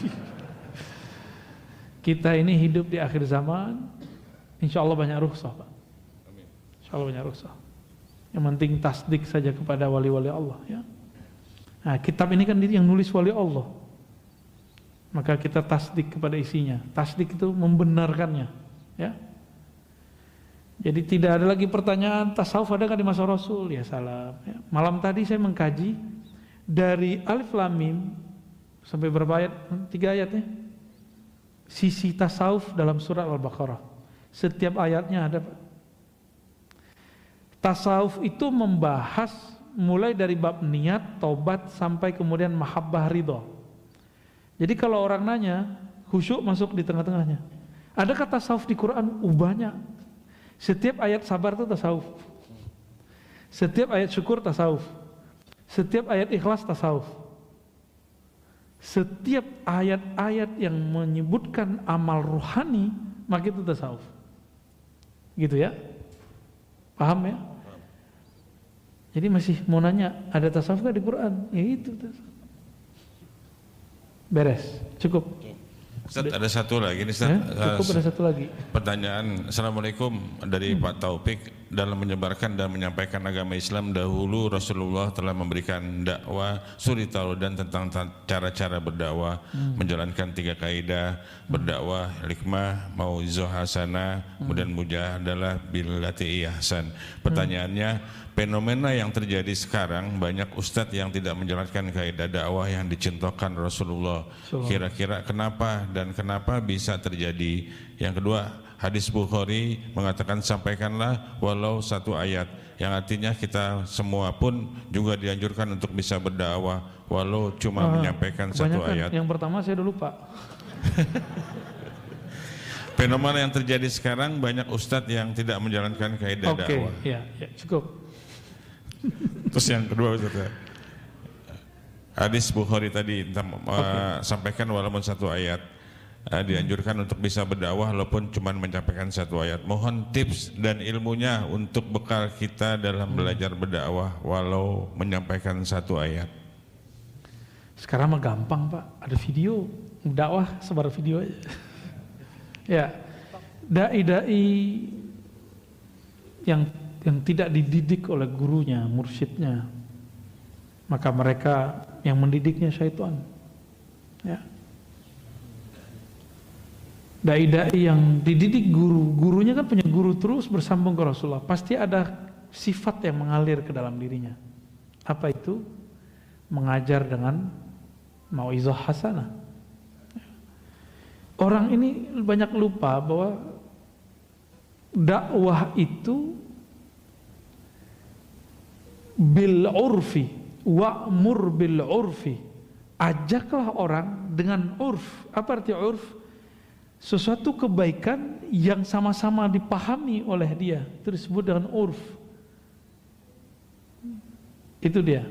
A: Kita ini hidup di akhir zaman, insya Allah banyak rukhsah, Pak. Insya Allah banyak rukhsah. Yang penting tasdik saja kepada wali-wali Allah, ya. Nah, kitab ini kan yang nulis wali Allah, maka kita tasdik kepada isinya. Tasdik itu membenarkannya, ya. Jadi tidak ada lagi pertanyaan tasawuf ada kan di masa Rasul, ya salam. Ya. Malam tadi saya mengkaji dari Alif Lam Mim sampai berapa ayat? 3 ayat ya. Sisi tasawuf dalam surat Al-Baqarah. Setiap ayatnya ada, Pak. Tasawuf itu membahas mulai dari bab niat, taubat sampai kemudian mahabbah ridha. Jadi kalau orang nanya, khusyuk masuk di tengah-tengahnya. Adakah tasawuf di Quran? Banyak. Setiap ayat sabar itu tasawuf. Setiap ayat syukur tasawuf. Setiap ayat ikhlas tasawuf. Setiap ayat-ayat yang menyebutkan amal ruhani, maka itu tasawuf. Gitu ya? Paham ya? Jadi masih mau nanya, ada tasawuf gak di Quran? Ya itu tasawuf. Beres, cukup.
B: Ustaz, ada satu lagi nih, Ustaz.
A: Cukup, ada satu lagi.
B: Pertanyaan, Assalamualaikum, dari Pak Taufik. Dalam menyebarkan dan menyampaikan agama Islam, dahulu Rasulullah telah memberikan dakwah suri tauladan tentang cara-cara berdakwah, menjalankan 3 kaidah berdakwah, hikmah, mauizah hasanah, kemudian mujahadalah billati ihsan. Pertanyaannya, fenomena yang terjadi sekarang, banyak ustadz yang tidak menjalankan kaidah dakwah yang dicontohkan Rasulullah. Kira-kira kenapa dan kenapa bisa terjadi? Yang kedua, hadis Bukhari mengatakan sampaikanlah walau 1 ayat, yang artinya kita semua pun juga dianjurkan untuk bisa berdakwah walau cuma menyampaikan 1 ayat.
A: Yang pertama saya udah lupa.
B: Fenomena yang terjadi sekarang, banyak ustadz yang tidak menjalankan kaidah dakwah.
A: Oke, ya, cukup.
B: Terus yang kedua, Ustaz, hadis Bukhari tadi sampaikan walaupun 1 ayat, dianjurkan untuk bisa berdakwah walaupun cuma menyampaikan 1 ayat. Mohon tips dan ilmunya untuk bekal kita dalam belajar berdakwah walau menyampaikan 1 ayat.
A: Sekarang mah gampang, Pak, ada video dakwah, sebar video aja. Ya, dai-dai yang tidak dididik oleh gurunya, mursyidnya, maka mereka yang mendidiknya syaitan. Ya. Dai-dai yang dididik gurunya kan punya guru terus bersambung ke Rasulullah, pasti ada sifat yang mengalir ke dalam dirinya. Apa itu? Mengajar dengan mauizah hasanah. Orang ini banyak lupa bahwa dakwah itu bil urfi wa'mur bil urfi, ajaklah orang dengan urf. Apa arti urf? Sesuatu kebaikan yang sama-sama dipahami oleh dia, itu disebut dengan urf. Itu dia.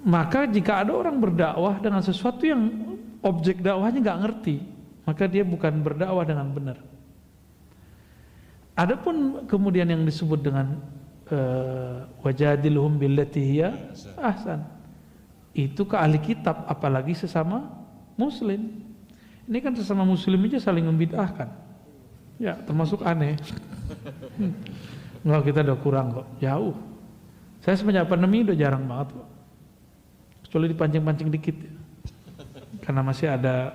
A: Maka jika ada orang berdakwah dengan sesuatu yang objek dakwahnya nggak ngerti, maka dia bukan berdakwah dengan benar. Adapun kemudian yang disebut dengan wajadilhum billati hiya ahsan, itu ke ahli kitab, apalagi sesama muslim. Ini kan sesama muslim aja saling membid'ahkan, ya termasuk aneh. Enggak, kita udah kurang kok, jauh. Saya semenjak pandemi udah jarang banget kok, kecuali dipancing-pancing dikit ya. Karena masih ada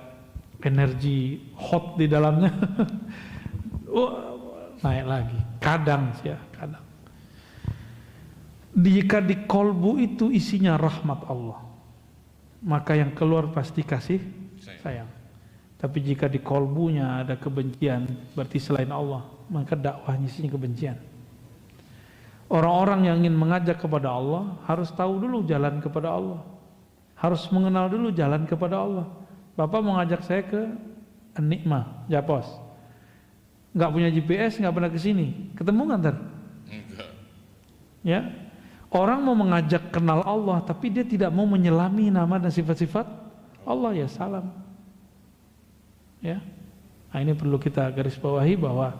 A: energi hot di dalamnya. Naik lagi, kadang sih ya, kadang. Jika di kolbu itu isinya rahmat Allah, maka yang keluar pasti kasih sayang. Tapi jika di kolbunya ada kebencian, berarti selain Allah, maka dakwahnya isinya kebencian. Orang-orang yang ingin mengajak kepada Allah harus tahu dulu jalan kepada Allah, harus mengenal dulu jalan kepada Allah. Bapak mau ngajak saya ke Nikmah, Japos, nggak punya GPS, nggak pernah kesini, ketemu nggak ntar? Ya, orang mau mengajak kenal Allah, tapi dia tidak mau menyelami nama dan sifat-sifat Allah, ya salam. Ya, nah ini perlu kita garis bawahi bahwa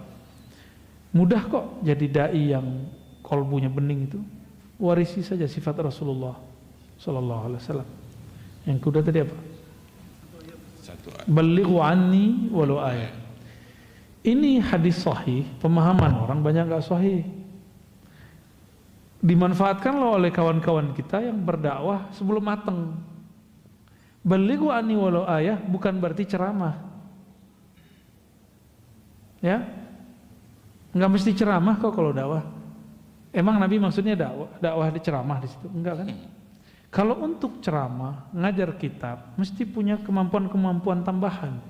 A: mudah kok jadi dai yang kolbunya bening itu. Warisi saja sifat Rasulullah sallallahu alaihi wasallam. Yang kedua tadi apa?
B: Satu
A: Balighu anni walau ayat. Ini hadis sahih, pemahaman orang banyak enggak sahih. Dimanfaatkanlah oleh kawan-kawan kita yang berdakwah sebelum matang. Balighu anni walau ayat bukan berarti ceramah. Ya? Enggak mesti ceramah kok kalau dakwah. Emang Nabi maksudnya dakwah di ceramah di situ? Enggak kan? Kalau untuk ceramah, ngajar kitab, mesti punya kemampuan-kemampuan tambahan.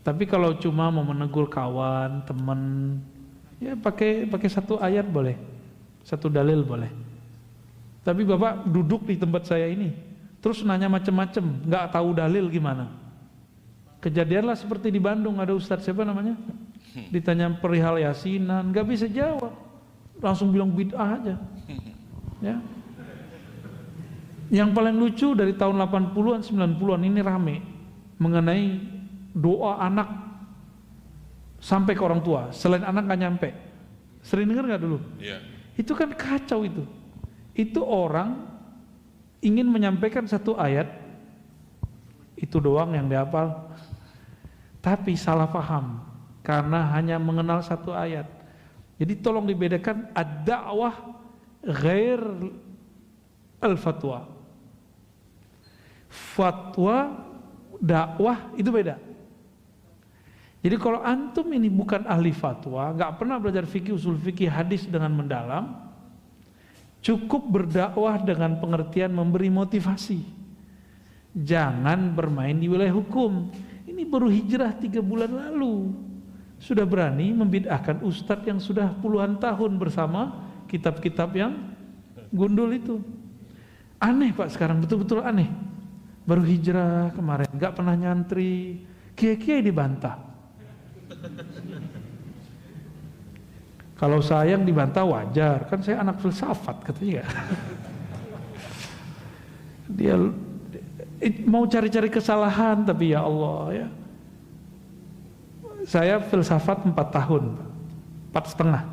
A: Tapi kalau cuma mau menegur kawan, teman, ya pakai satu ayat boleh, satu dalil boleh. Tapi Bapak duduk di tempat saya ini, terus nanya macam-macam, nggak tahu dalil gimana? Kejadianlah seperti di Bandung, ada ustadz siapa namanya? Ditanya perihal yasinan, nggak bisa jawab, langsung bilang bid'ah aja. Ya. Yang paling lucu dari tahun 80-an, 90-an ini rame mengenai doa anak sampai ke orang tua, selain anak nggak nyampe. Sering dengar nggak dulu?
B: Iya.
A: Itu kan kacau itu. Itu orang ingin menyampaikan satu ayat, itu doang yang dihafal, tapi salah paham karena hanya mengenal satu ayat. Jadi tolong dibedakan ad-da'wah ghair al-fatwa. Fatwa, dakwah itu beda. Jadi kalau antum ini bukan ahli fatwa, nggak pernah belajar fikih, usul fikih, hadis dengan mendalam, cukup berdakwah dengan pengertian memberi motivasi. Jangan bermain di wilayah hukum. Ini baru hijrah 3 bulan lalu, sudah berani membid'ahkan ustadz yang sudah puluhan tahun bersama kitab-kitab yang gundul itu. Aneh Pak sekarang, betul-betul aneh. Baru hijrah kemarin, nggak pernah nyantri, kiai-kiai dibantah. Kalau saya yang dibantah wajar, kan saya anak filsafat katanya. Dia mau cari-cari kesalahan, tapi ya Allah ya. Saya filsafat 4 tahun, 4,5.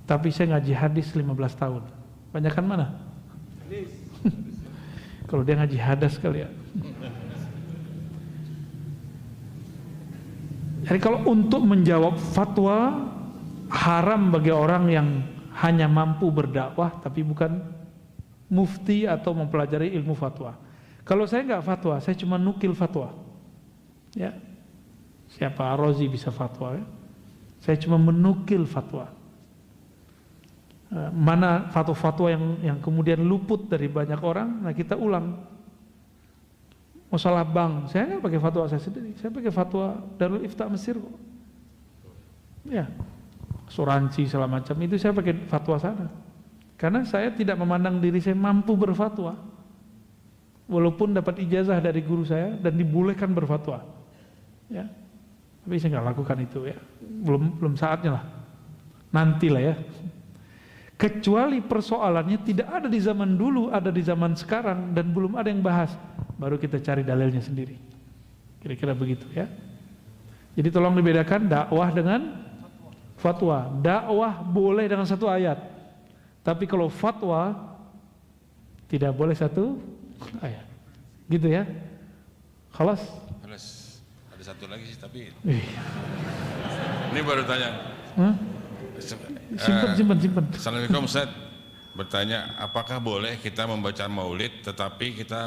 A: Tapi saya ngaji hadis 15 tahun. Banyakan mana? Kalau dia ngaji hadas kali ya. Jadi kalau untuk menjawab fatwa, haram bagi orang yang hanya mampu berdakwah tapi bukan mufti atau mempelajari ilmu fatwa. Kalau saya nggak fatwa, saya cuma nukil fatwa. Ya, siapa Ar-Razi bisa fatwa? Ya? Saya cuma menukil fatwa. Mana fatwa-fatwa yang kemudian luput dari banyak orang, nah kita ulang. Masalah bank, saya nggak pakai fatwa saya sendiri, saya pakai fatwa Darul Ifta Mesir kok. Ya, asuransi segala macam itu saya pakai fatwa sana. Karena saya tidak memandang diri saya mampu berfatwa, walaupun dapat ijazah dari guru saya dan dibolehkan berfatwa. Ya, tapi saya nggak lakukan itu ya, belum saatnya lah, nantilah ya. Kecuali persoalannya tidak ada di zaman dulu, ada di zaman sekarang dan belum ada yang bahas, baru kita cari dalilnya sendiri. Kira-kira begitu ya. Jadi tolong dibedakan dakwah dengan fatwa. Dakwah boleh dengan satu ayat, tapi kalau fatwa tidak boleh satu ayat. Gitu ya. Khalas.
B: Ada satu lagi sih tapi ini baru tanya.
A: Simpan.
B: Assalamualaikum Ustaz, bertanya apakah boleh kita membaca maulid tetapi kita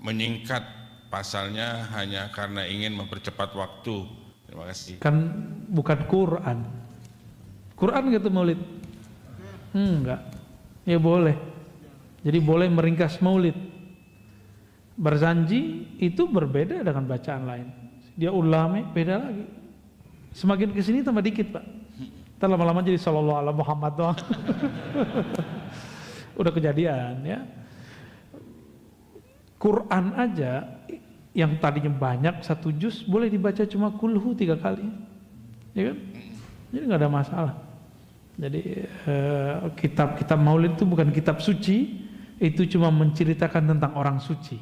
B: menyingkat pasalnya hanya karena ingin mempercepat waktu? Terima kasih.
A: Kan bukan Quran. Quran gitu maulid? Enggak. Ya boleh. Jadi boleh meringkas maulid. Berzanji itu berbeda dengan bacaan lain. Dia ulama beda lagi. Semakin kesini tambah dikit Pak. Ntar lama-lama jadi sallallahu ala Muhammad doang. Udah kejadian ya. Quran aja yang tadinya banyak 1 juz boleh dibaca cuma kulhu 3 kali, ya kan? Jadi nggak ada masalah. Jadi kitab maulid itu bukan kitab suci, itu cuma menceritakan tentang orang suci.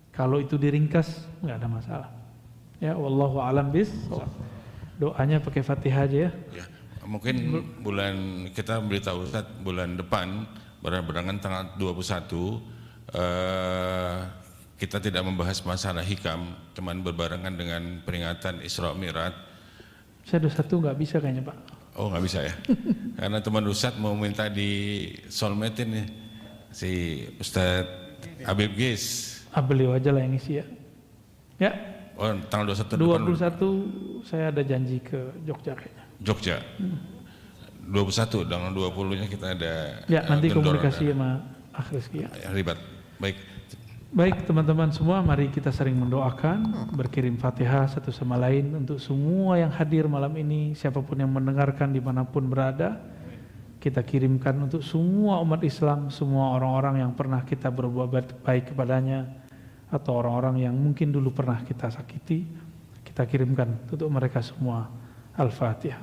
A: Kalau itu diringkas nggak ada masalah. Ya, wallahu a'lam bis-shawab. Doanya pakai Fatihah aja ya.
B: Ya, mungkin bulan kita beritahu Ustaz bulan depan berbarengan tanggal 21 kita tidak membahas masalah hikam, cuman berbarengan dengan peringatan Isra Mi'raj.
A: Saya 21 nggak bisa kayaknya Pak.
B: Oh nggak bisa ya, karena teman Ustadz mau minta di solmetin nih si Ustadz Habib Gis.
A: Beliau aja lah yang isi ya. Ya.
B: Oh tanggal 21.
A: 21 saya ada janji ke Jogja kayaknya.
B: Jogja. 21 tanggal 20-nya kita ada.
A: Ya nanti komunikasi sama Akh Rizky ya.
B: Ribat.
A: Baik teman-teman semua, mari kita sering mendoakan, berkirim Fatihah satu sama lain untuk semua yang hadir malam ini, siapapun yang mendengarkan dimanapun berada. Kita kirimkan untuk semua umat Islam, semua orang-orang yang pernah kita berbuat baik kepadanya, atau orang-orang yang mungkin dulu pernah kita sakiti, kita kirimkan untuk mereka semua. Al-Fatihah.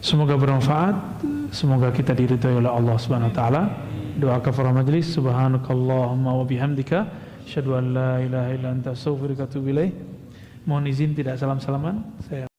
A: Semoga bermanfaat, semoga kita diridhai oleh Allah Subhanahu wa taala. Doa kafarah majlis, subhanakallahumma wa bihamdika asyhadu an la ilaha illa anta astaghfiruka wa atubu ilaik. Mohon izin tidak salam-salaman. Saya